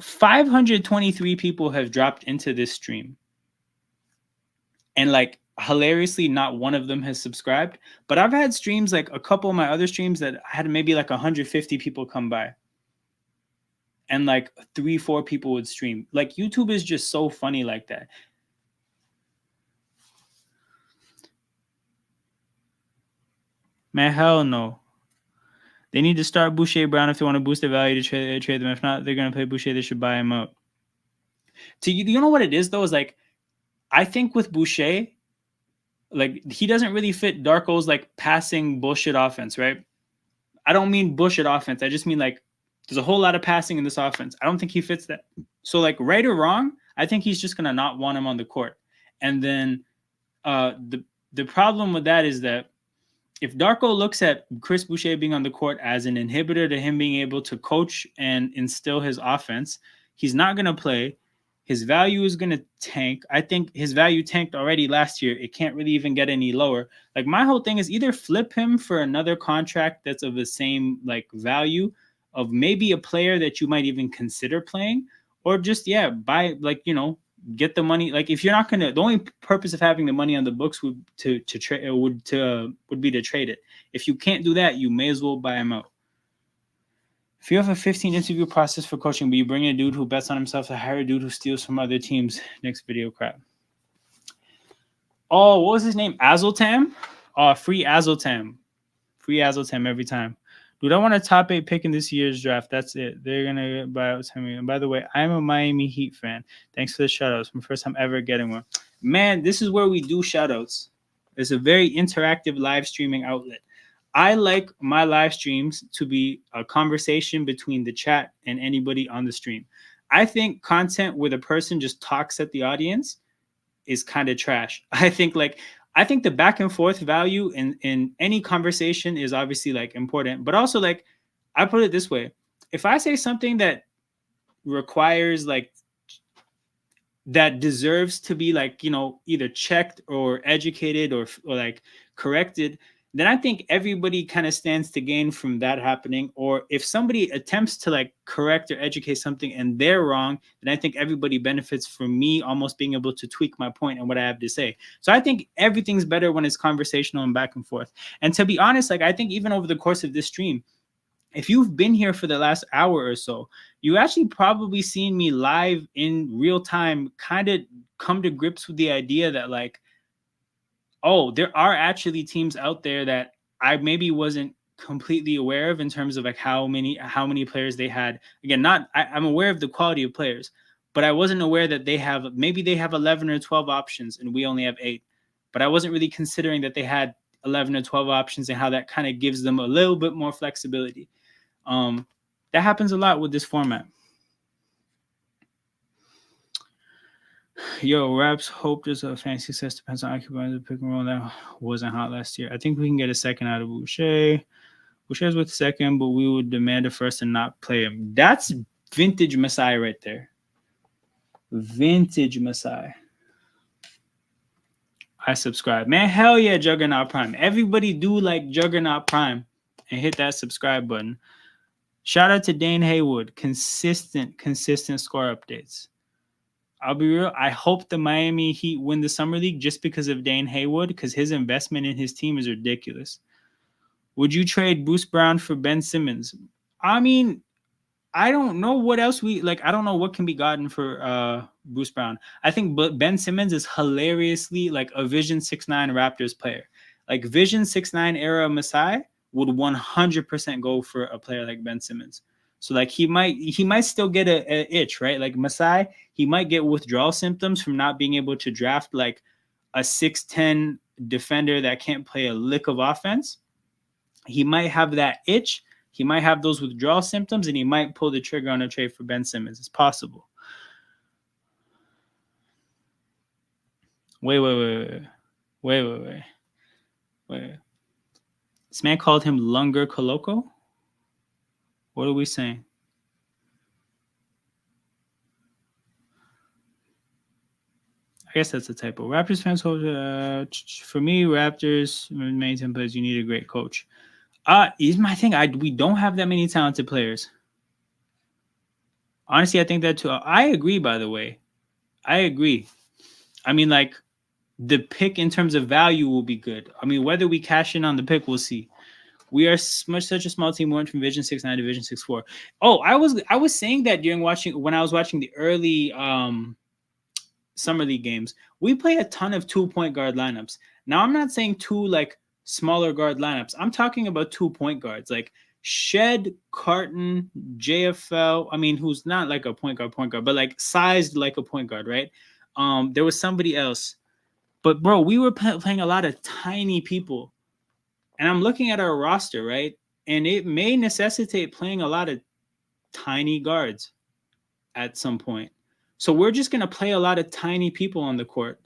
523 people have dropped into this stream. And like hilariously, not one of them has subscribed. But I've had streams, like a couple of my other streams that had maybe like 150 people come by. And like 3-4 people would stream. Like YouTube is just so funny like that. Man, hell no. They need to start Boucher Brown if they want to boost their value to trade them. If not, they're going to play Boucher. They should buy him up. You know what it is, though? Is like, I think with Boucher, like, he doesn't really fit Darko's, like, passing bullshit offense, right? I don't mean bullshit offense. I just mean, like, there's a whole lot of passing in this offense. I don't think he fits that. So, like, right or wrong, I think he's just going to not want him on the court. And then the problem with that is that if Darko looks at Chris Boucher being on the court as an inhibitor to him being able to coach and instill his offense, he's not going to play. His value is going to tank. I think his value tanked already last year. It can't really even get any lower. Like, my whole thing is either flip him for another contract that's of the same, like, value of maybe a player that you might even consider playing, or just, buy, like, get the money. Like if you're not gonna, the only purpose of having the money on the books would to trade would be to trade it. If you can't do that, you may as well buy him out. If you have a 15 interview process for coaching, but you bring in a dude who bets on himself to hire a dude who steals from other teams, next video crap. Oh, what was his name? Azultam? Oh, free Azultam. Free Azultam every time. Dude, I want a top 8 pick in this year's draft. That's it. They're going to buy out Timmy. And by the way, I'm a Miami Heat fan. Thanks for the shout-outs. My first time ever getting one. Man, this is where we do shout-outs. It's a very interactive live streaming outlet. I like my live streams to be a conversation between the chat and anybody on the stream. I think content where the person just talks at the audience is kind of trash. I think the back and forth value in any conversation is obviously like important, but also like I put it this way. If I say something that requires like that deserves to be like, you know, either checked or educated or like corrected, then I think everybody kind of stands to gain from that happening. Or if somebody attempts to like correct or educate something and they're wrong, then I think everybody benefits from me almost being able to tweak my point and what I have to say. So I think everything's better when it's conversational and back and forth. And to be honest, like I think even over the course of this stream, if you've been here for the last hour or so, you actually probably seen me live in real time kind of come to grips with the idea that like, oh, there are actually teams out there that I maybe wasn't completely aware of in terms of like how many players they had. Again, I'm aware of the quality of players, but I wasn't aware that they have 11 or 12 options and we only have 8. But I wasn't really considering that they had 11 or 12 options and how that kind of gives them a little bit more flexibility. That happens a lot with this format. Yo, Raps hope there's a fancy success depends on occupying the pick and roll that wasn't hot last year. I think we can get a second out of Boucher. Boucher's with the second, but we would demand a first and not play him. That's vintage Masai right there. Vintage Masai. I subscribe. Man, hell yeah, Juggernaut Prime. Everybody do like Juggernaut Prime and hit that subscribe button. Shout out to Dane Haywood. Consistent score updates. I'll be real. I hope the Miami Heat win the Summer League just because of Dane Haywood, because his investment in his team is ridiculous. Would you trade Bruce Brown for Ben Simmons? I mean, I don't know what else I don't know what can be gotten for Bruce Brown. I think Ben Simmons is hilariously like a Vision 6'9" Raptors player. Like Vision 6'9" era Masai would 100% go for a player like Ben Simmons. So like he might still get a itch, right? Like Masai, he might get withdrawal symptoms from not being able to draft like a 6'10" defender that can't play a lick of offense. He might have that itch. He might have those withdrawal symptoms, and he might pull the trigger on a trade for Ben Simmons. It's possible. Wait. This man called him Lunger Coloco? What are we saying? I guess that's a typo. Raptors fans hold for me, Raptors main 10 players, you need a great coach. Is my thing. We don't have that many talented players. Honestly, I think that too. I agree, by the way. I agree. I mean, like, the pick in terms of value will be good. I mean, whether we cash in on the pick, we'll see. We are such a small team. We went from Division 6-9 to Division 6-4. Oh, I was saying that when I was watching the early Summer League games. We play a ton of 2-point guard lineups. Now, I'm not saying 2 like smaller guard lineups. I'm talking about 2 point guards like Shed, Carton, JFL. I mean, who's not like a point guard, but like sized like a point guard, right? There was somebody else. But, bro, we were playing a lot of tiny people. And I'm looking at our roster, right? And it may necessitate playing a lot of tiny guards at some point. So we're just going to play a lot of tiny people on the court.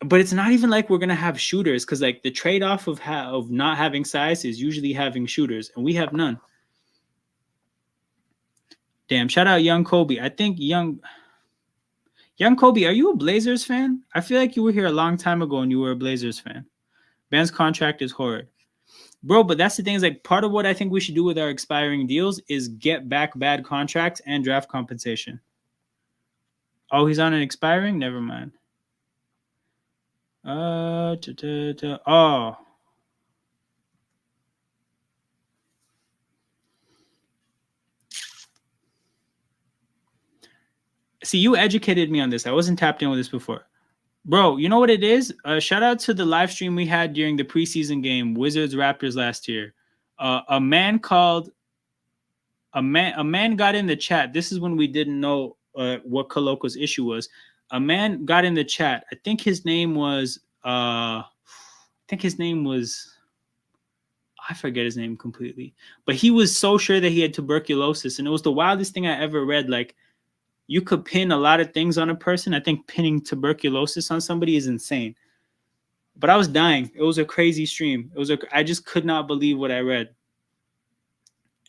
But it's not even like we're going to have shooters, because like the trade-off of not having size is usually having shooters, and we have none. Damn, shout out Young Kobe. I think Young Kobe, are you a Blazers fan? I feel like you were here a long time ago and you were a Blazers fan. Ben's contract is horrid. Bro, but that's the thing, is like part of what I think we should do with our expiring deals is get back bad contracts and draft compensation. Oh, he's on an expiring? Never mind. Oh. See, you educated me on this. I wasn't tapped in with this before. Bro, you know what it is? Shout out to the live stream we had during the preseason game, Wizards Raptors last year. A man got in the chat. This is when we didn't know what Coloco's issue was. A man got in the chat. I think his name was I forget his name completely. But he was so sure that he had tuberculosis, and it was the wildest thing I ever read. Like, you could pin a lot of things on a person. I think pinning tuberculosis on somebody is insane. But I was dying. It was a crazy stream. I just could not believe what I read.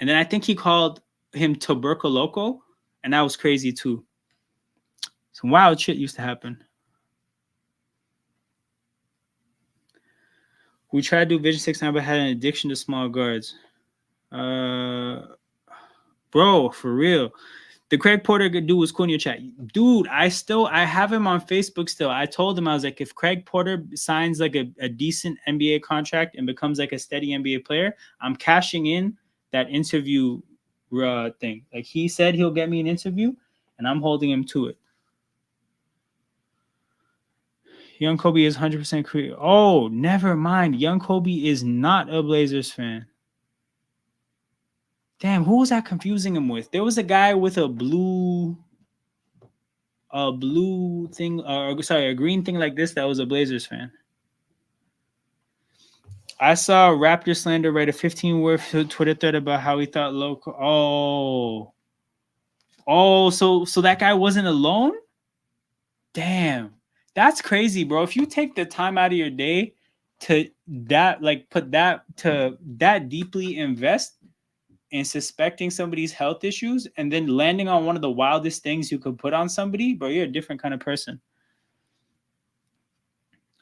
And then I think he called him tuberculoco, and that was crazy too. Some wild shit used to happen. We tried to do Vision 6 now, but had an addiction to small guards. Bro, for real. The Craig Porter dude was cool in your chat. Dude, I have him on Facebook still. I told him, I was like, if Craig Porter signs like a decent NBA contract and becomes like a steady NBA player, I'm cashing in that interview thing. Like, he said he'll get me an interview, and I'm holding him to it. Young Kobe is 100% creative. Oh, never mind. Young Kobe is not a Blazers fan. Damn, who was I confusing him with? There was a guy with a blue thing, a green thing like this that was a Blazers fan. I saw Raptor Slander write a 15-word Twitter thread about how he thought local. So that guy wasn't alone? Damn. That's crazy, bro. If you take the time out of your day to that deeply invest in suspecting somebody's health issues and then landing on one of the wildest things you could put on somebody, bro, you're a different kind of person.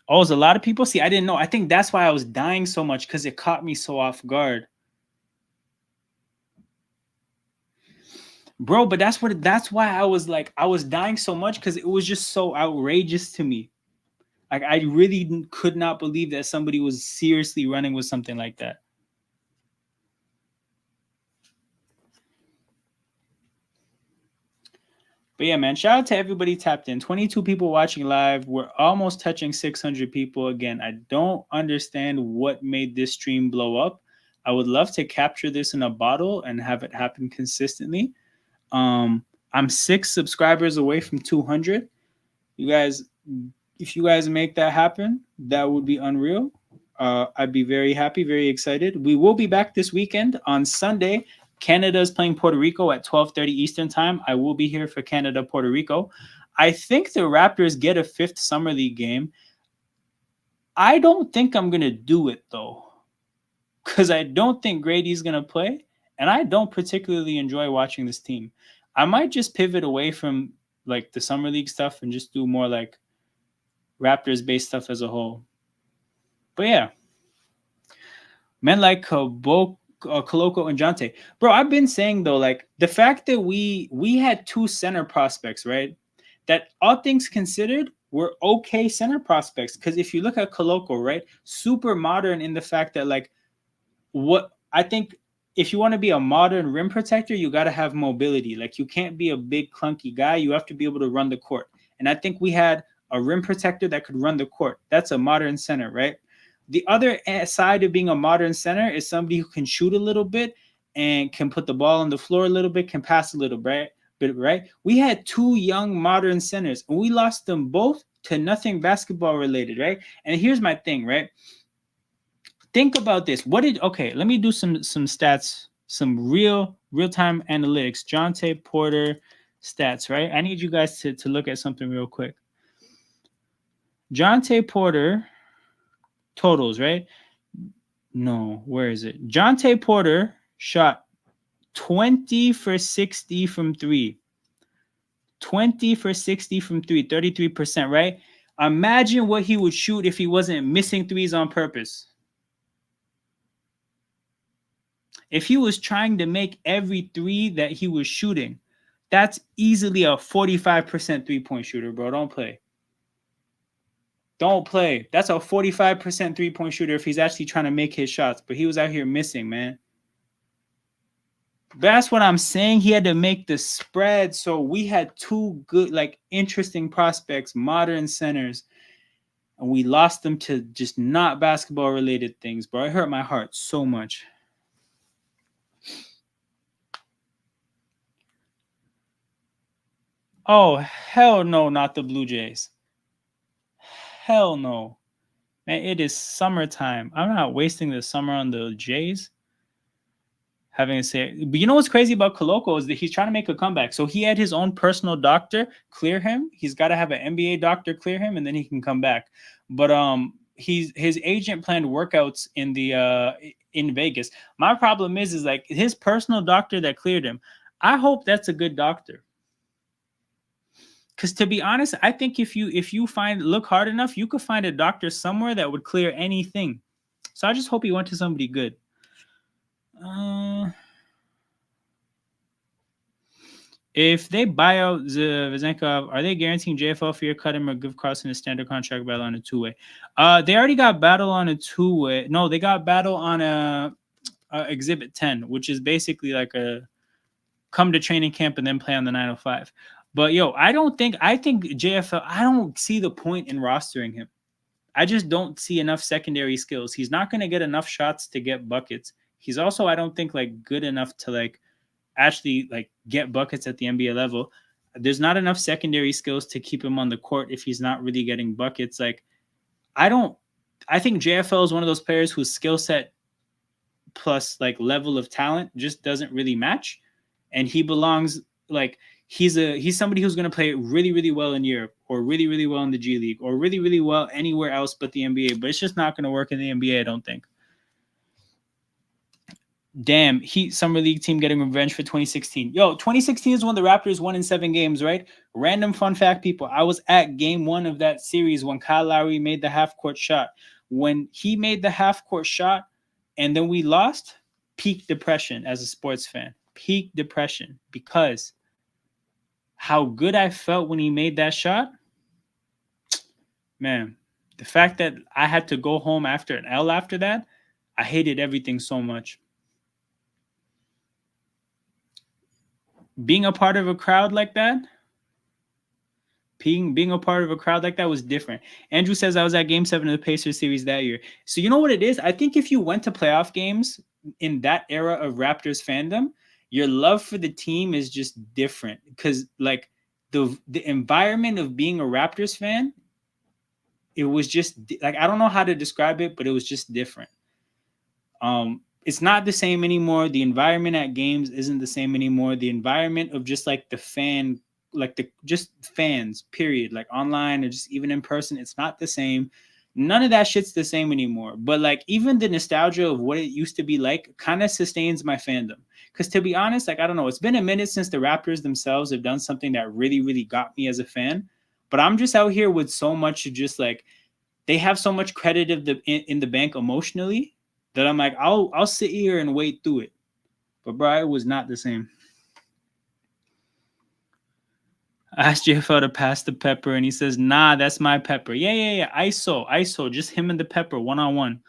Oh, there's a lot of people? See, I didn't know. I think that's why I was dying so much, because it caught me so off guard. Bro, but that's why I was dying so much, because it was just so outrageous to me. Like, I really could not believe that somebody was seriously running with something like that. But yeah, man, shout out to everybody tapped in. 22 people watching live. We're almost touching 600 people. Again, I don't understand what made this stream blow up. I would love to capture this in a bottle and have it happen consistently. I'm 6 subscribers away from 200. You guys, if you guys make that happen, that would be unreal. I'd be very happy, very excited. We will be back this weekend on Sunday. Canada is playing Puerto Rico at 12:30 Eastern time. I will be here for Canada, Puerto Rico. I think the Raptors get a 5th Summer League game. I don't think I'm going to do it, though, because I don't think Grady's going to play, and I don't particularly enjoy watching this team. I might just pivot away from like the Summer League stuff and just do more like Raptors-based stuff as a whole. But yeah, men like Coloco and Jonte. Bro, I've been saying, though, like, the fact that we had 2 center prospects, right, that all things considered were okay center prospects. Because if you look at Coloco, right, super modern in the fact that, like, what I think, if you want to be a modern rim protector, you got to have mobility. Like, you can't be a big clunky guy. You have to be able to run the court. And I think we had a rim protector that could run the court. That's a modern center, right? The other side of being a modern center is somebody who can shoot a little bit and can put the ball on the floor a little bit, can pass a little bit, right? We had 2 young modern centers, and we lost them both to nothing basketball related, right? And here's my thing, right? Think about this. Let me do some stats, some real-time analytics. Jonte Porter stats, right? I need you guys to look at something real quick. Jonte Porter totals, right? No, where is it? Jonte Porter shot 20 for 60 from 3. 20 for 60 from 3, 33%, right? Imagine what he would shoot if he wasn't missing threes on purpose. If he was trying to make every 3 that he was shooting, That's easily a 45% three-point shooter, bro. Don't play. Don't play. That's a 45% three-point shooter if he's actually trying to make his shots, but he was out here missing, man. That's what I'm saying. He had to make the spread. So we had two good, like, interesting prospects, modern centers, and we lost them to just not basketball related things, bro. It hurt my heart so much. Oh, hell no, not the Blue Jays. Hell no. Man, it is summertime. I'm not wasting the summer on the Jays. Having to say, but you know what's crazy about Coloco is that he's trying to make a comeback. So he had his own personal doctor clear him. He's got to have an NBA doctor clear him, and then he can come back. But his agent planned workouts in Vegas. My problem is like his personal doctor that cleared him. I hope that's a good doctor. Because to be honest, I think if you look hard enough, you could find a doctor somewhere that would clear anything. So I just hope he went to somebody good. If they buy out Vezenkov, are they guaranteeing JFL for your cut him or give Carlson a standard contract battle on a two-way? They already got battle on a two-way. No, they got battle on a Exhibit 10, which is basically like a come to training camp and then play on the 905. But yo, I think JFL, I don't see the point in rostering him. I just don't see enough secondary skills. He's not going to get enough shots to get buckets. He's also, I don't think, like, good enough to like actually like get buckets at the NBA level. There's not enough secondary skills to keep him on the court if he's not really getting buckets. Like, I think JFL is one of those players whose skill set plus like level of talent just doesn't really match. And he belongs, like, he's somebody who's going to play really, really well in Europe or really, really well in the G League or really, really well anywhere else but the NBA. But it's just not going to work in the NBA, I don't think. Damn, Heat Summer League team getting revenge for 2016. Yo, 2016 is when the Raptors won in 7 games, right? Random fun fact, people. I was at game 1 of that series when Kyle Lowry made the half-court shot. When he made the half-court shot and then we lost, peak depression as a sports fan. Peak depression because how good I felt when he made that shot, man, the fact that I had to go home after an L after that, I hated everything so much. Being a part of a crowd like that, being a part of a crowd like that was different. Andrew says I was at Game 7 of the Pacers series that year. So you know what it is? I think if you went to playoff games in that era of Raptors fandom, your love for the team is just different because like the environment of being a Raptors fan, it was just like, I don't know how to describe it, but it was just different. It's not the same anymore. The environment at games isn't the same anymore. The environment of just like the fan, like the just fans, period, like online or just even in person, it's not the same. None of that shit's the same anymore. But like even the nostalgia of what it used to be like kind of sustains my fandom. Because to be honest, like I don't know, it's been a minute since the Raptors themselves have done something that really, really got me as a fan. But I'm just out here with so much just like they have so much credit of in the bank emotionally that I'm like, I'll sit here and wait through it. But bro, it was not the same. I asked JFL to pass the pepper, and he says, nah, that's my pepper. Yeah. ISO. Just him and the pepper, one-on-one.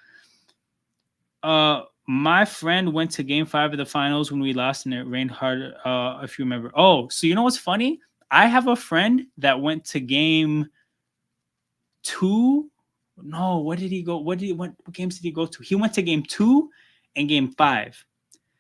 My friend went to game 5 of the finals when we lost and it rained hard, if you remember. Oh, so you know what's funny? I have a friend that went to game 2. No, what did he go? What games did he go to? He went to game 2 and game 5.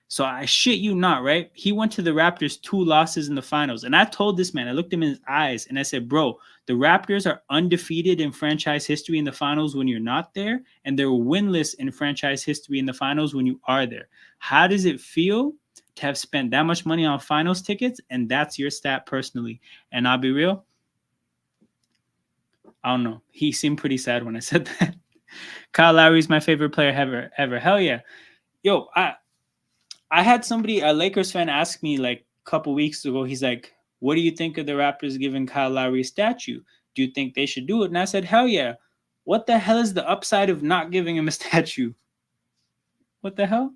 So I shit you not, right? He went to the Raptors 2 losses in the finals. And I told this man, I looked him in his eyes and I said, bro, the Raptors are undefeated in franchise history in the finals when you're not there. And they're winless in franchise history in the finals when you are there. How does it feel to have spent that much money on finals tickets? And that's your stat personally. And I'll be real, I don't know. He seemed pretty sad when I said that. Kyle Lowry's my favorite player ever. Hell yeah. Yo, I had somebody, a Lakers fan, ask me like a couple weeks ago. He's like, what do you think of the Raptors giving Kyle Lowry a statue? Do you think they should do it? And I said, hell yeah. What the hell is the upside of not giving him a statue? What the hell?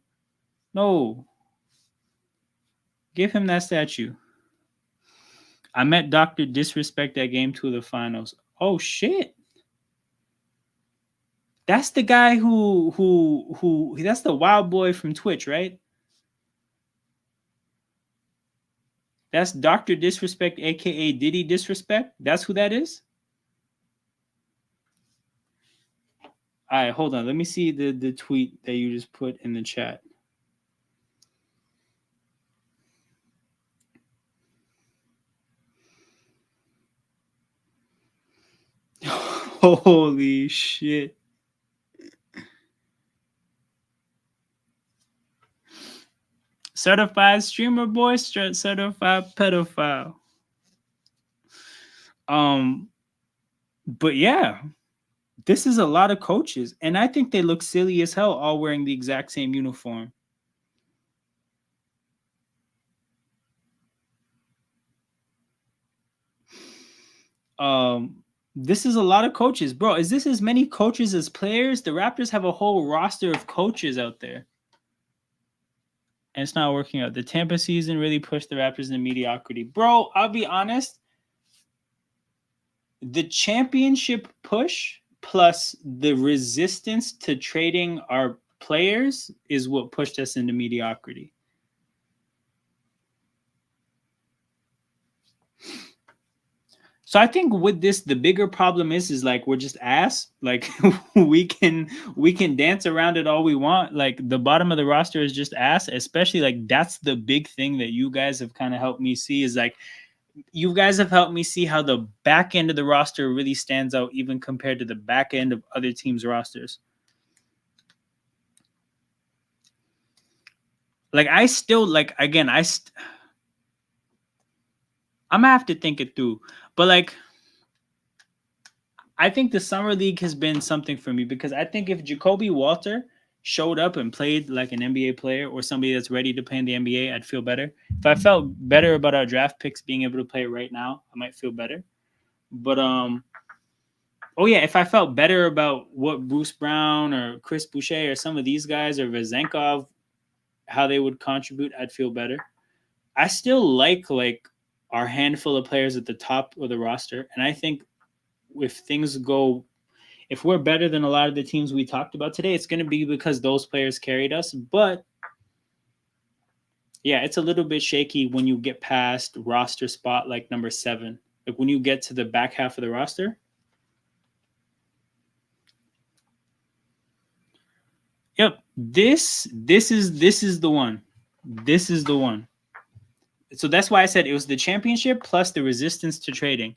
No. Give him that statue. I met Dr. Disrespect at game 2 of the finals. Oh shit. That's the guy who that's the wild boy from Twitch, right? That's Dr. Disrespect, aka Diddy Disrespect. That's who that is. All right, hold on. Let me see the tweet that you just put in the chat. Holy shit. Certified streamer boy, certified pedophile. But yeah, this is a lot of coaches, and I think they look silly as hell all wearing the exact same uniform. This is a lot of coaches, bro. Is this as many coaches as players? The Raptors have a whole roster of coaches out there, and it's not working out. The Tampa season really pushed the Raptors into mediocrity, bro. I'll be honest. The championship push plus the resistance to trading our players is what pushed us into mediocrity. So I think with this, the bigger problem is like we're just ass. Like we can dance around it all we want. Like the bottom of the roster is just ass. Especially like that's the big thing that you guys have kind of helped me see is like you guys have helped me see how the back end of the roster really stands out, even compared to the back end of other teams' rosters. Like I still like again I'm gonna have to think it through, but like I think the summer league has been something for me because I think if Jacoby Walter showed up and played like an NBA player or somebody that's ready to play in the NBA, I'd feel better. If I felt better about our draft picks being able to play right now, I might feel better. But oh yeah, if I felt better about what Bruce Brown or Chris Boucher or some of these guys or Vezenkov, how they would contribute, I'd feel better. I still like our handful of players at the top of the roster, and I think if things go, if we're better than a lot of the teams we talked about today, it's going to be because those players carried us. But yeah, it's a little bit shaky when you get past roster spot like number 7. Like when you get to the back half of the roster. Yep, this is the one. This is the one. So that's why I said it was the championship plus the resistance to trading.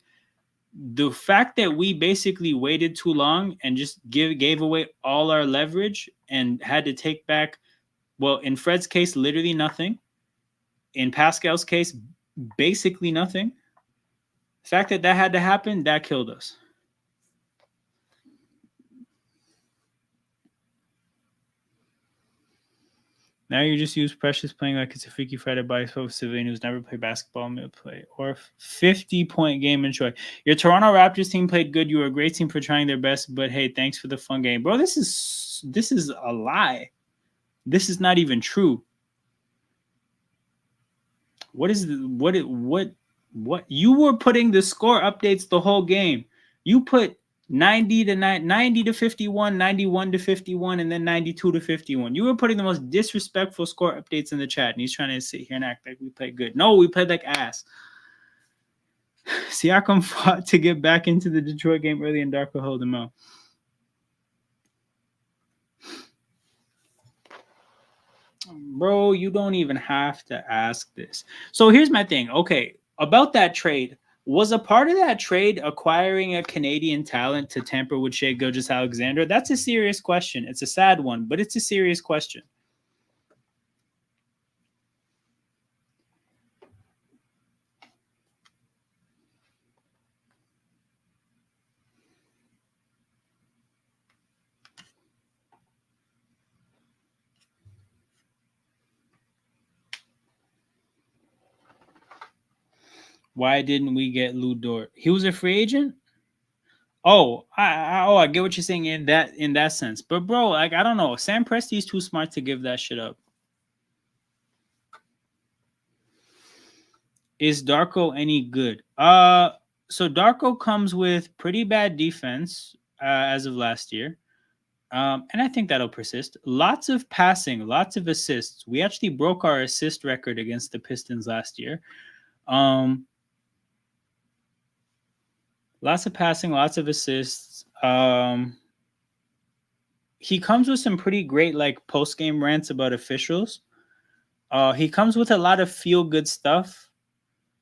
The fact that we basically waited too long and just gave away all our leverage and had to take back, well, in Fred's case, literally nothing. In Pascal's case, basically nothing. The fact that had to happen, that killed us. Now you just use Precious playing like it's a Freaky Friday by a civilian who's never played basketball mid play or 50-point game in Troy. Your Toronto Raptors team played good. You were a great team for trying their best, but hey, thanks for the fun game, bro. This is a lie. This is not even true. What is what you were putting the score updates the whole game. You put 90 to 51, 91 to 51, and then 92 to 51. You were putting the most disrespectful score updates in the chat, and he's trying to sit here and act like we played good. No, we played like ass. Siakam fought to get back into the Detroit game early, and Darko held him out. Bro, you don't even have to ask this. So here's my thing. Okay, about that trade. Was a part of that trade acquiring a Canadian talent to tamper with Shai Gilgeous-Alexander? That's a serious question. It's a sad one, but it's a serious question. Why didn't we get Lou Dort? He was a free agent? Oh, I get what you're saying in that sense. But bro, like I don't know. Sam Presti's too smart to give that shit up. Is Darko any good? So Darko comes with pretty bad defense as of last year. And I think that'll persist. Lots of passing, lots of assists. We actually broke our assist record against the Pistons last year. Um, Lots of passing, lots of assists. He comes with some pretty great like post game rants about officials. He comes with a lot of feel good stuff.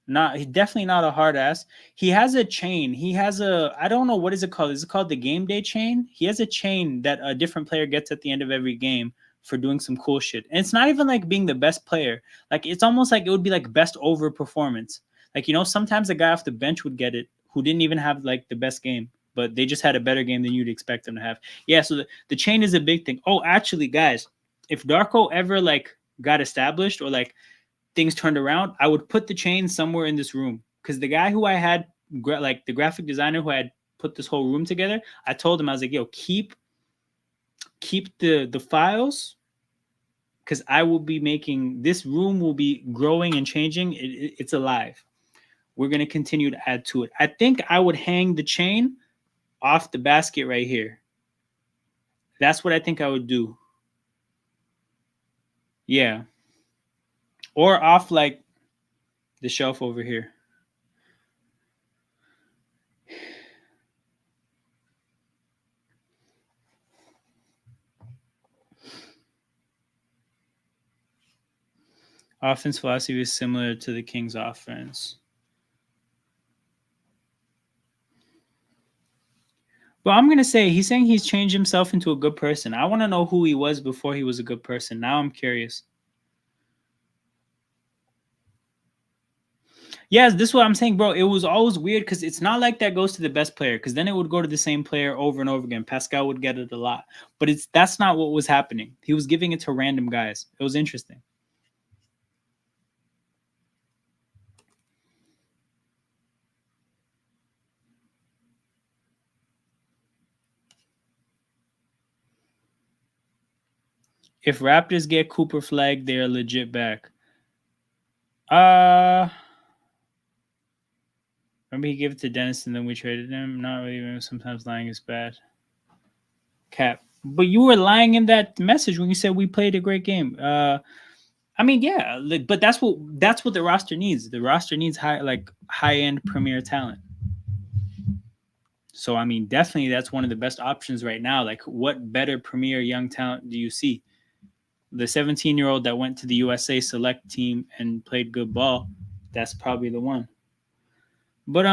Not He's definitely not a hard ass. He has a chain. He has a I don't know what is it called. Is it called the game day chain? He has a chain that a different player gets at the end of every game for doing some cool shit. And it's not even like being the best player. Like it's almost like it would be like best over performance. Like sometimes a guy off the bench would get it who didn't even have like the best game, but they just had a better game than you'd expect them to have. Yeah, so the chain is a big thing. Oh, actually, guys, if Darko ever like got established or like things turned around, I would put the chain somewhere in this room because the guy who I had, like the graphic designer who had put this whole room together, I told him I was like, "Yo, keep the files because I will be making this room will be growing and changing. It's alive. We're gonna continue to add to it. I think I would hang the chain off the basket right here. That's what I think I would do. Yeah, or off like the shelf over here. Offense philosophy is similar to the Kings' offense. But I'm gonna say he's saying he's changed himself into a good person. I want to know who he was before he was a good person. Now I'm curious. Yes, this is what I'm saying, bro. It was always weird because it's not like that goes to the best player because then it would go to the same player over and over again. Pascal would get it a lot, but that's not what was happening. He was giving it to random guys. It was interesting. If Raptors get Cooper flagged, they're legit back. Uh Remember he gave it to Dennis and then we traded him. Not really. Sometimes lying is bad. Cap. But you were lying in that message when you said we played a great game. I mean, yeah, but that's what the roster needs. The roster needs high end premier talent. So I mean, definitely that's one of the best options right now. Like, what better premier young talent do you see? The 17-year-old that went to the USA select team and played good ball. That's probably the one. But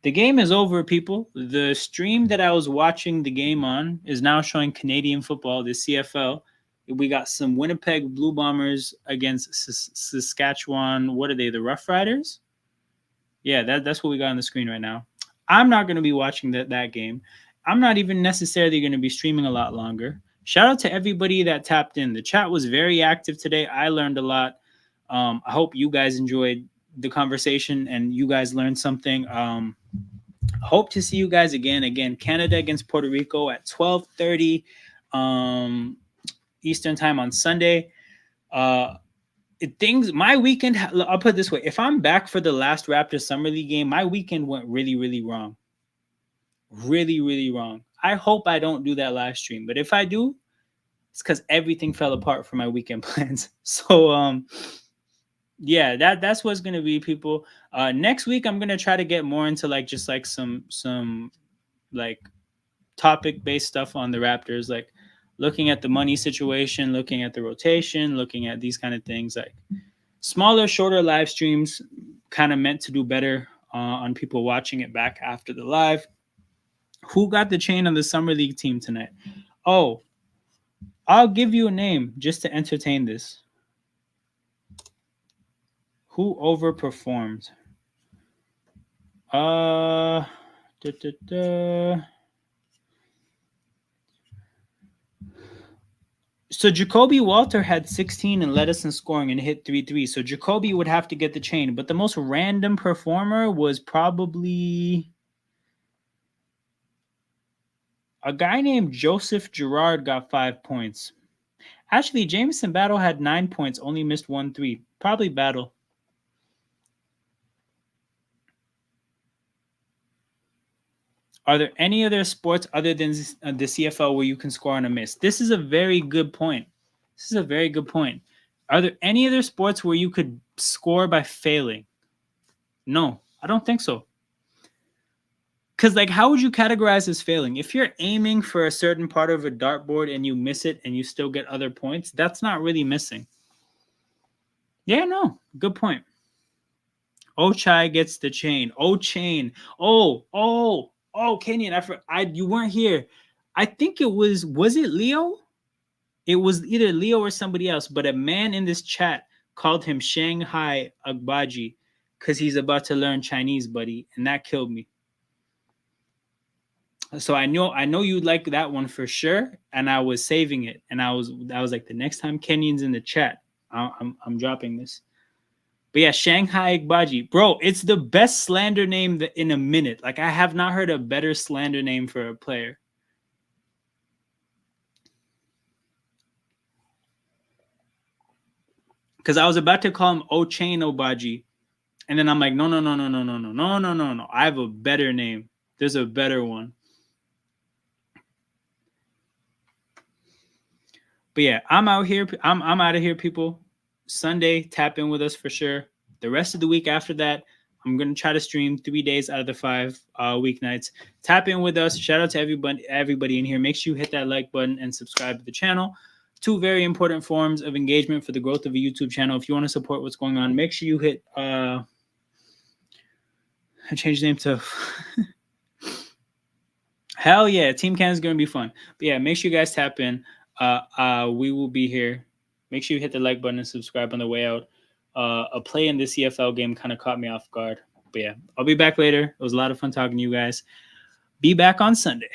the game is over, people. The stream that I was watching the game on is now showing Canadian football, the CFL. We got some Winnipeg Blue Bombers against Saskatchewan. What are they? The Rough Riders? Yeah, that's what we got on the screen right now. I'm not going to be watching that game. I'm not even necessarily going to be streaming a lot longer. Shout out to everybody that tapped in. The chat was very active today. I learned a lot. I hope you guys enjoyed the conversation and you guys learned something. Hope to see you guys again. Again, Canada against Puerto Rico at 12:30 Eastern time on Sunday. My weekend, I'll put it this way. If I'm back for the last Raptors Summer League game, my weekend went really, really wrong. Really, really wrong. I hope I don't do that live stream. But if I do, it's because everything fell apart for my weekend plans. So yeah, that's what's gonna be, people. Next week I'm gonna try to get more into like just like some like topic based stuff on the Raptors, like looking at the money situation, looking at the rotation, looking at these kind of things, like smaller, shorter live streams, kind of meant to do better on people watching it back after the live. Who got the chain on the Summer League team tonight? Oh, I'll give you a name just to entertain this. Who overperformed? Da, da, da. So Jacoby Walter had 16 and led us in scoring and hit 3 threes. So Jacoby would have to get the chain. But the most random performer was probably a guy named Joseph Girard got 5 points. Actually, Jameson Battle had 9 points, only missed 1 3. Probably Battle. Are there any other sports other than the CFL where you can score on a miss? This is a very good point. This is a very good point. Are there any other sports where you could score by failing? No, I don't think so. Because, like, how would you categorize as failing? If you're aiming for a certain part of a dartboard and you miss it and you still get other points, that's not really missing. Yeah, no, good point. Ochai gets the chain. Chain. Kenyon. You weren't here. I think was it Leo? It was either Leo or somebody else, but a man in this chat called him Shanghai Agbaji because he's about to learn Chinese, buddy, and that killed me. So I know you'd like that one for sure, and I was saving it, and I was like, the next time Kenyon's in the chat, I'm dropping this. But yeah, Shanghai Agbaji, bro, it's the best slander name in a minute. Like, I have not heard a better slander name for a player. Because I was about to call him Ochain Obaji, and then I'm like, no. I have a better name. There's a better one. But yeah, I'm out here. I'm out of here, people. Sunday, tap in with us for sure. The rest of the week after that, I'm gonna try to stream 3 days out of the 5 weeknights. Tap in with us. Shout out to everybody in here. Make sure you hit that like button and subscribe to the channel. 2 very important forms of engagement for the growth of a YouTube channel. If you want to support what's going on, make sure you hit. I changed the name to. Hell yeah, Team Canada is gonna be fun. But yeah, make sure you guys tap in. We will be here. Make sure you hit the like button and subscribe on the way out. A play in the CFL game kind of caught me off guard. But yeah, I'll be back later. It was a lot of fun talking to you guys. Be back on Sunday.